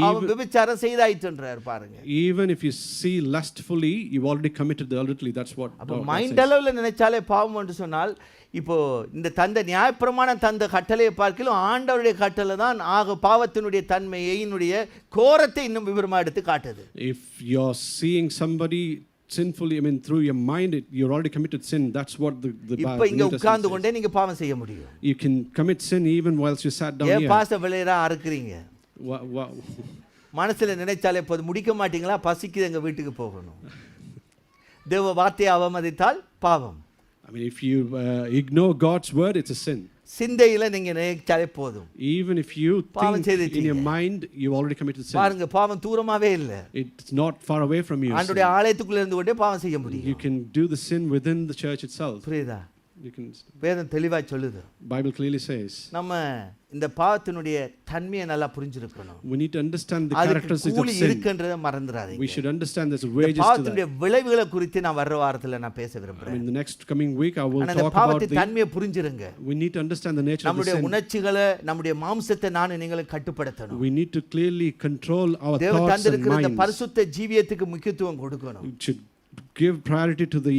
அவன் விபச்சாரம் செய்தாயிட்டுன்றார் பாருங்க. Even if you see lustfully, you've already committed the adultery. That's what அப்ப God மைண்ட் says. அளவுல நினைச்சாலே பாவம் என்று சொன்னால், இப்போ இந்த தந்த நியாயப்பிரமாணம் தந்த கட்டளையை பார்க்கலாம், ஆண்டவருடைய கட்டளை தான் ஆக பாவத்தினுடைய தன்மையினுடைய கோரத்தை இன்னும் விவரமா எடுத்து காட்டுது. If you're seeing somebody sinfully, through your mind, you're already committed sin. That's what the இப்போ இங்க New Testament உட்கார்ந்து says. கொண்டே நீங்க பாவம் செய்ய முடியும். You can commit sin even whilst you sat down ஏன் here. பாஸ்டர் விளையரா அறுக்குறீங்க? மனசுல நினைச்சாலே போதும், முடிக்க மாட்டீங்களா? பசிக்குது, எங்க வீட்டுக்கு போகணும். தேவ வார்த்தையை அவமதித்தால் பாவம். If you ignore God's word, it's a sin. சிந்தையில நீங்க நினைச்சாலே போதும். Even if you பாவம் think in செய்துட்டீங்க. your mind, you already committed sin. பாருங்க, பாவம் தூரமாவே இல்ல. It's not far away from you. ஆண்டவருடைய ஆலயத்துக்குள்ள இருந்து கொண்டே பாவம் செய்ய முடியும். You can do the sin within the church itself. புரியுதா? You can. வேதம் தெளிவா சொல்லுது. Bible clearly says. நம்ம இந்த பாவத்தினுடைய தன்மையை நல்லா புரிஞ்சிருக்கணும். We need to understand the அதுக்கு characteristics of கூலி sin. இருக்குன்றதை மறந்துடாதீங்க. We should understand there's இந்த wages to பாவத்தினுடைய that. விளைவுகளை குறித்து நான் வர்ற வாரத்துல நான் பேச In விரும்புறேன். the next coming week, I will ஆனா இந்த talk about பாவத்தின் தன்மையை புரிஞ்சிருங்க. We need to understand the nature of the நம்முடைய sin. உணர்ச்சிகளை, நம்முடைய மாம்சத்தை நானும் நீங்களும் கட்டுப்படுத்தணும். We need to clearly control our தேவன் thoughts and தந்திருக்கிற இந்த minds. பரிசுத்த ஜீவியத்துக்கு முக்கியத்துவம் கொடுக்கணும். We should give priority to the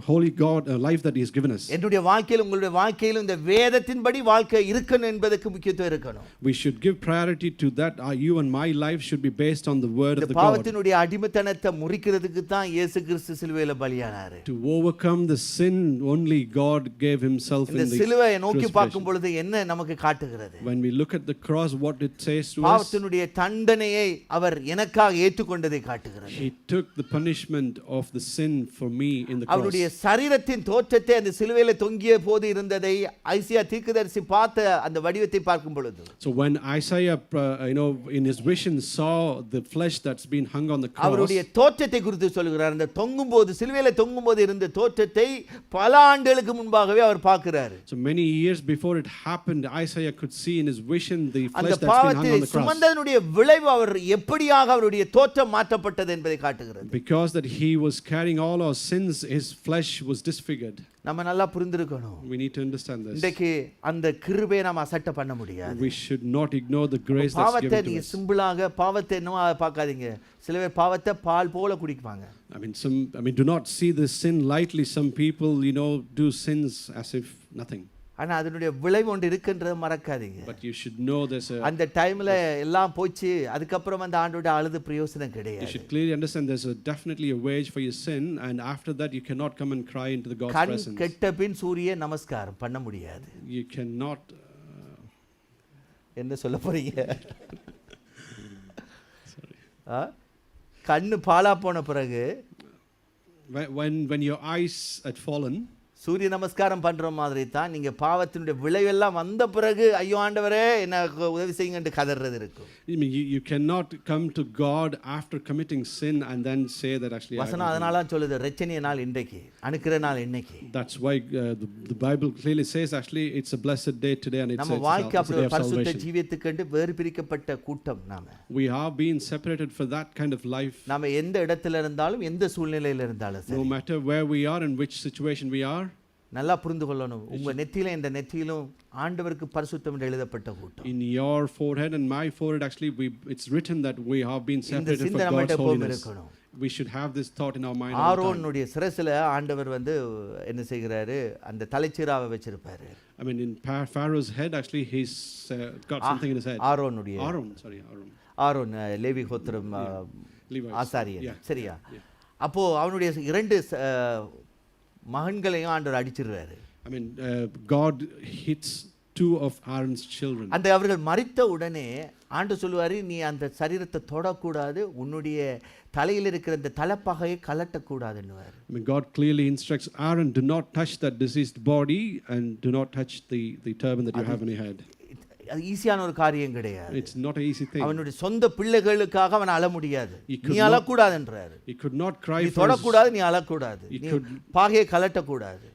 holy God life that He has given us. என்னுடைய வாழ்க்கையில், உங்களுடைய வாழ்க்கையில் இந்த வேதத்தின்படி வாழ்க்கை இருக்கணும் என்பதற்கு முக்கியத்துவம் இருக்கணும். We should give priority to that. You and my life should be based on the word இந்த of the God. பாவத்தினுடைய அடிமைத்தனத்தை முறிக்கிறதுக்கு தான் இயேசு கிறிஸ்து சிலுவையில பலியானாரு. To overcome the sin, only God gave Himself in இந்த the சிலுவையை நோக்கி பார்க்கும் crucifixion. பொழுது என்ன நமக்கு காட்டுகிறது? When we look at the cross, what it says to us, பாவத்தினுடைய தண்டனையை அவர் எனக்காக ஏற்றுக்கொண்டதை காட்டுகிறது. He took the punishment of the sin for me in the cross. அவருடைய சரீரத்தின் தோற்றத்தை அந்த சிலுவையில தொங்கிய போது இருந்ததை ஐசியா தீர்க்கதரிசி பார்த்த அந்த வடிவத்தை பார்க்கும் பொழுது, So when Isaiah, in his vision saw the flesh that's been hung on the cross, அவருடைய தோற்றத்தை குறித்து சொல்கிறார். அந்த தொங்கும்போது, சிலுவையில தொங்கும்போது இருந்த தோற்றத்தை பல ஆண்டுகளுக்கு முன்பாகவே அவர் பார்க்கிறார். so many years before it happened, Isaiah could see in his vision the அந்த flesh that's been hung பாவத்தை on the cross. சுமந்ததனுடைய விளைவு அவர் எப்படியாக அவருடைய தோற்றம் மாற்றப்பட்டது என்பதை காட்டுகிறது. Because that he was carrying all our sins, his flesh was disfigured. நம்ம நல்லா புரிந்திருக்கணும். We need to understand this. இன்றைக்கு அந்த கிருபையை நாம அசட்டை பண்ண முடியாது. We should not ignore the grace that's பாவத்தை given to நீங்க us. சிம்பிளாக பாவத்தை என்னவோ பார்க்காதீங்க. சில பேர் பாவத்தை பால் போல குடிப்பாங்க. Do not see the sin lightly. Some people, do sins as if nothing. ஆனா அதனுடைய விளைவு ஒன்று இருக்குன்றதை மறக்காதீங்க. But you should know there's a. அந்த டைம்ல எல்லாம் போச்சு, அதுக்கப்புறம் அந்த ஆண்டோட அழுது பிரயோசனம் You கிடையாது. should clearly understand there's definitely a wage for your sin, and after that you cannot come and cry into the God's கண் presence. கெட்ட பின் சூரிய நமஸ்காரம் பண்ண முடியாது. You cannot. என்ன சொல்ல போறீங்க? கண்ணு பாழா போன பிறகு, When your eyes had fallen, சூரிய நமஸ்காரம் பண்ற மாதிரி தான் நீங்க பாவத்தினுடைய விளைவெல்லாம் வந்த பிறகு ஐயோ ஆண்டவரே எனக்கு உதவி செய்யுங்கன்னு கதறது இருக்கும். You cannot come to God after committing sin and then say that actually. வசனம் அதனால சொல்லுது, ரட்சணிய நாள் இன்றைக்கு, அனுக்கிற நாள் இன்னைக்கு. That's why the Bible clearly says actually it's a blessed day today, and it's நம்ம a வாழ்க்கை day அப்படி of ஒரு பரிசுத்த salvation. ஜீவியத்துக்கு வேறு பிரிக்கப்பட்ட கூட்டம் நாம. We are being separated for that kind of life. நாம எந்த இடத்துல இருந்தாலும், எந்த சூழ்நிலையில இருந்தாலும் சரி. No matter where we are and which situation we are. நல்லா புரிந்து கொள்ளணும். உங்க நெத்தியில இந்த நெத்தியிலும் ஆண்டவருக்கு பரிசுத்தம் என்று எழுதப்பட்ட கூட்டம். In your forehead and my forehead, actually, it's written that we have been separated for God's holiness. We should have this thought in our mind. ஆரோனுடைய சிரசில ஆண்டவர் என்ன செய்கிறாரு, அந்த தலைச்சீராவை வச்சிருப்பாரு. In Pharaoh's head, actually, he's got something in his head. Aaron Levi கோத்திரம் ஆசாரியன், Yeah. சரியா? அப்போ அவனுடைய இரண்டு மகன்களையும் ஆண்டவர் அடிச்சிடுறாரு. God hits two of Aaron's children. அந்த அவர்கள் மரித்த உடனே ஆண்டவர் சொல்லுவாரு, நீ அந்த சரீரத்தை தொடக்கூடாது, உன்னுடைய தலையில் இருக்கிற அந்த தலைப்பாகையை கலட்டக்கூடாதுன்னுவார். God clearly instructs Aaron, do not touch that deceased body and do not touch the turban that you have on your head. அது ஈஸியான ஒரு காரியம் கிடையாது. It's not an easy thing. அவனுடைய சொந்த பிள்ளைகளுக்காக அவன் அழ முடியாது. நீ அழக்கூடாதுன்றாரு. He could not cry நீ for தொடக்கூடாது, நீ அழக்கூடாது, நீ பாகையை கலட்டக்கூடாது.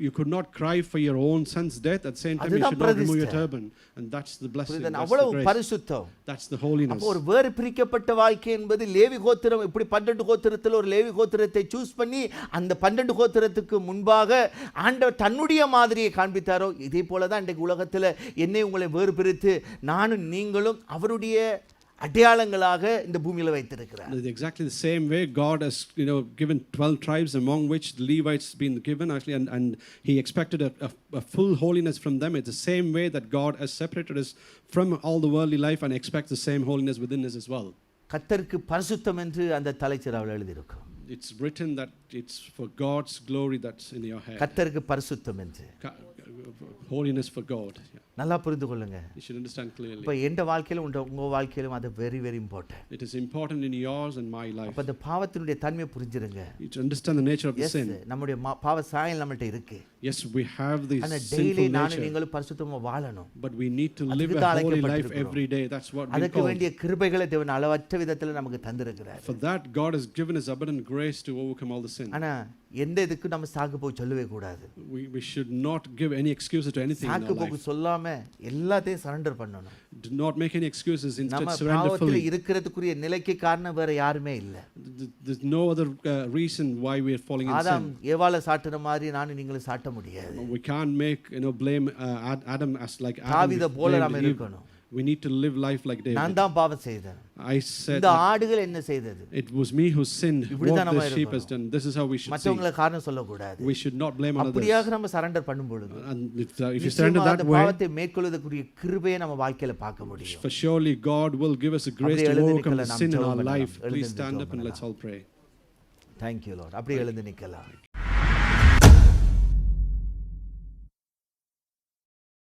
You could not cry for your own son's death. At the same time, you should not remove your turban. And that's the blessing. அவ்வளவு பரிசுத்தம். That's the holiness. அப்போ ஒரு வேறு பிரிக்கப்பட்ட வாழ்க்கை என்பது லேவி கோத்திரம். இப்படி 12 கோத்திரத்தில் ஒரு லேவி கோத்திரத்தை சூஸ் பண்ணி அந்த 12 கோத்திரத்துக்கு முன்பாக ஆண்டவர் தன்னுடைய மாதிரியை காண்பித்தாரோ, இதே போல தான் இன்றைக்கு உலகத்தில் என்னை உங்களை வேறு பிரித்து நானும் நீங்களும் அவருடைய அடையாளங்களாக இந்த பூமியில வைத்திருக்கிறார். Exactly the same way God has given 12 tribes, among which the Levites been given actually, and he expected a full holiness from them. It's the same way that God has separated us from all the worldly life and expects the same holiness within us as well. கர்த்தருக்கு பரிசுத்தம் என்று அந்த தலைச்சீராவில் எழுதியிருக்கும். It's written that it's for God's glory that's in your head. கர்த்தருக்கு பரிசுத்தம் என்று, Holiness for God. Yeah. நல்லா புரிந்து கொள்ளுங்க. You should understand clearly. இப்போ எந்த வாழ்க்கையிலும் உங்க வாழ்க்கையிலும் அது very very important. It is important in yours and my life. அப்ப அந்த பாவத்தினுடைய தன்மையை புரிஞ்சிருங்க. You should understand the nature of the sin. நம்முடைய பாவ சாயல் நம்மள்ட்ட இருக்கு. Yes, we have this அந்த sinful டெய்லி nature. நானும் நீங்களும் பரிசுத்தமா வாழணும். But we need to live a holy life every day. That's what we அதுக்கு call. வேண்டிய கிருபைகளை தேவன் அளவற்ற விதத்துல நமக்கு தந்திருக்கிறார். For that God has given us abundant grace to overcome all the sin. ஆனா எந்த இதுக்கு நம்ம சாக்கு போக்கு சொல்லவே கூடாது. We should not give any excuses to anything in our சாக்கு life. போக்கு சொல்லாம எல்லாத்தையும் சரண்டர் பண்ணணும். Do not make any excuses, instead நம்ம surrender பாவத்துல fully. இருக்கிறதுக்குரிய நிலைக்கு காரணம் வேற யாருமே இல்ல. There's no other reason why we are falling in Adam sin. ஏவாளை சாட்டுற மாதிரி நானும் நீங்களும் சாட்ட முடியாது. We can't make, blame Adam as like Adam. தாவீதை போல blamed நாம Eve. இருக்கணும். We need to live life like David. நான் தான் பாவம் செய்தேன். I said இந்த ஆடுகள் என்ன செய்தது? it was me who sinned. இப்படிதான் What நம்ம the sheep has இருக்கணும். done. This is how we should see. மற்றவங்களை காரணம் சொல்லக்கூடாது. We should not blame others. அப்படியாக நம்ம சரண்டர் பண்ணும் பொழுது And if you surrender that way, பாவத்தை மேற்கொள்வதற்குரிய கிருபையை நம்ம வாழ்க்கையில பார்க்க முடியும். for surely God will give us a grace அப்படியே to எழுந்து overcome the நிக்கலாம், sin in ஜெபம் our பண்ணலாம். life. Please எழுந்து stand ஜெபம் up and let's all pray. Thank you, Lord. அப்படியே எழுந்து நிக்கலாம்.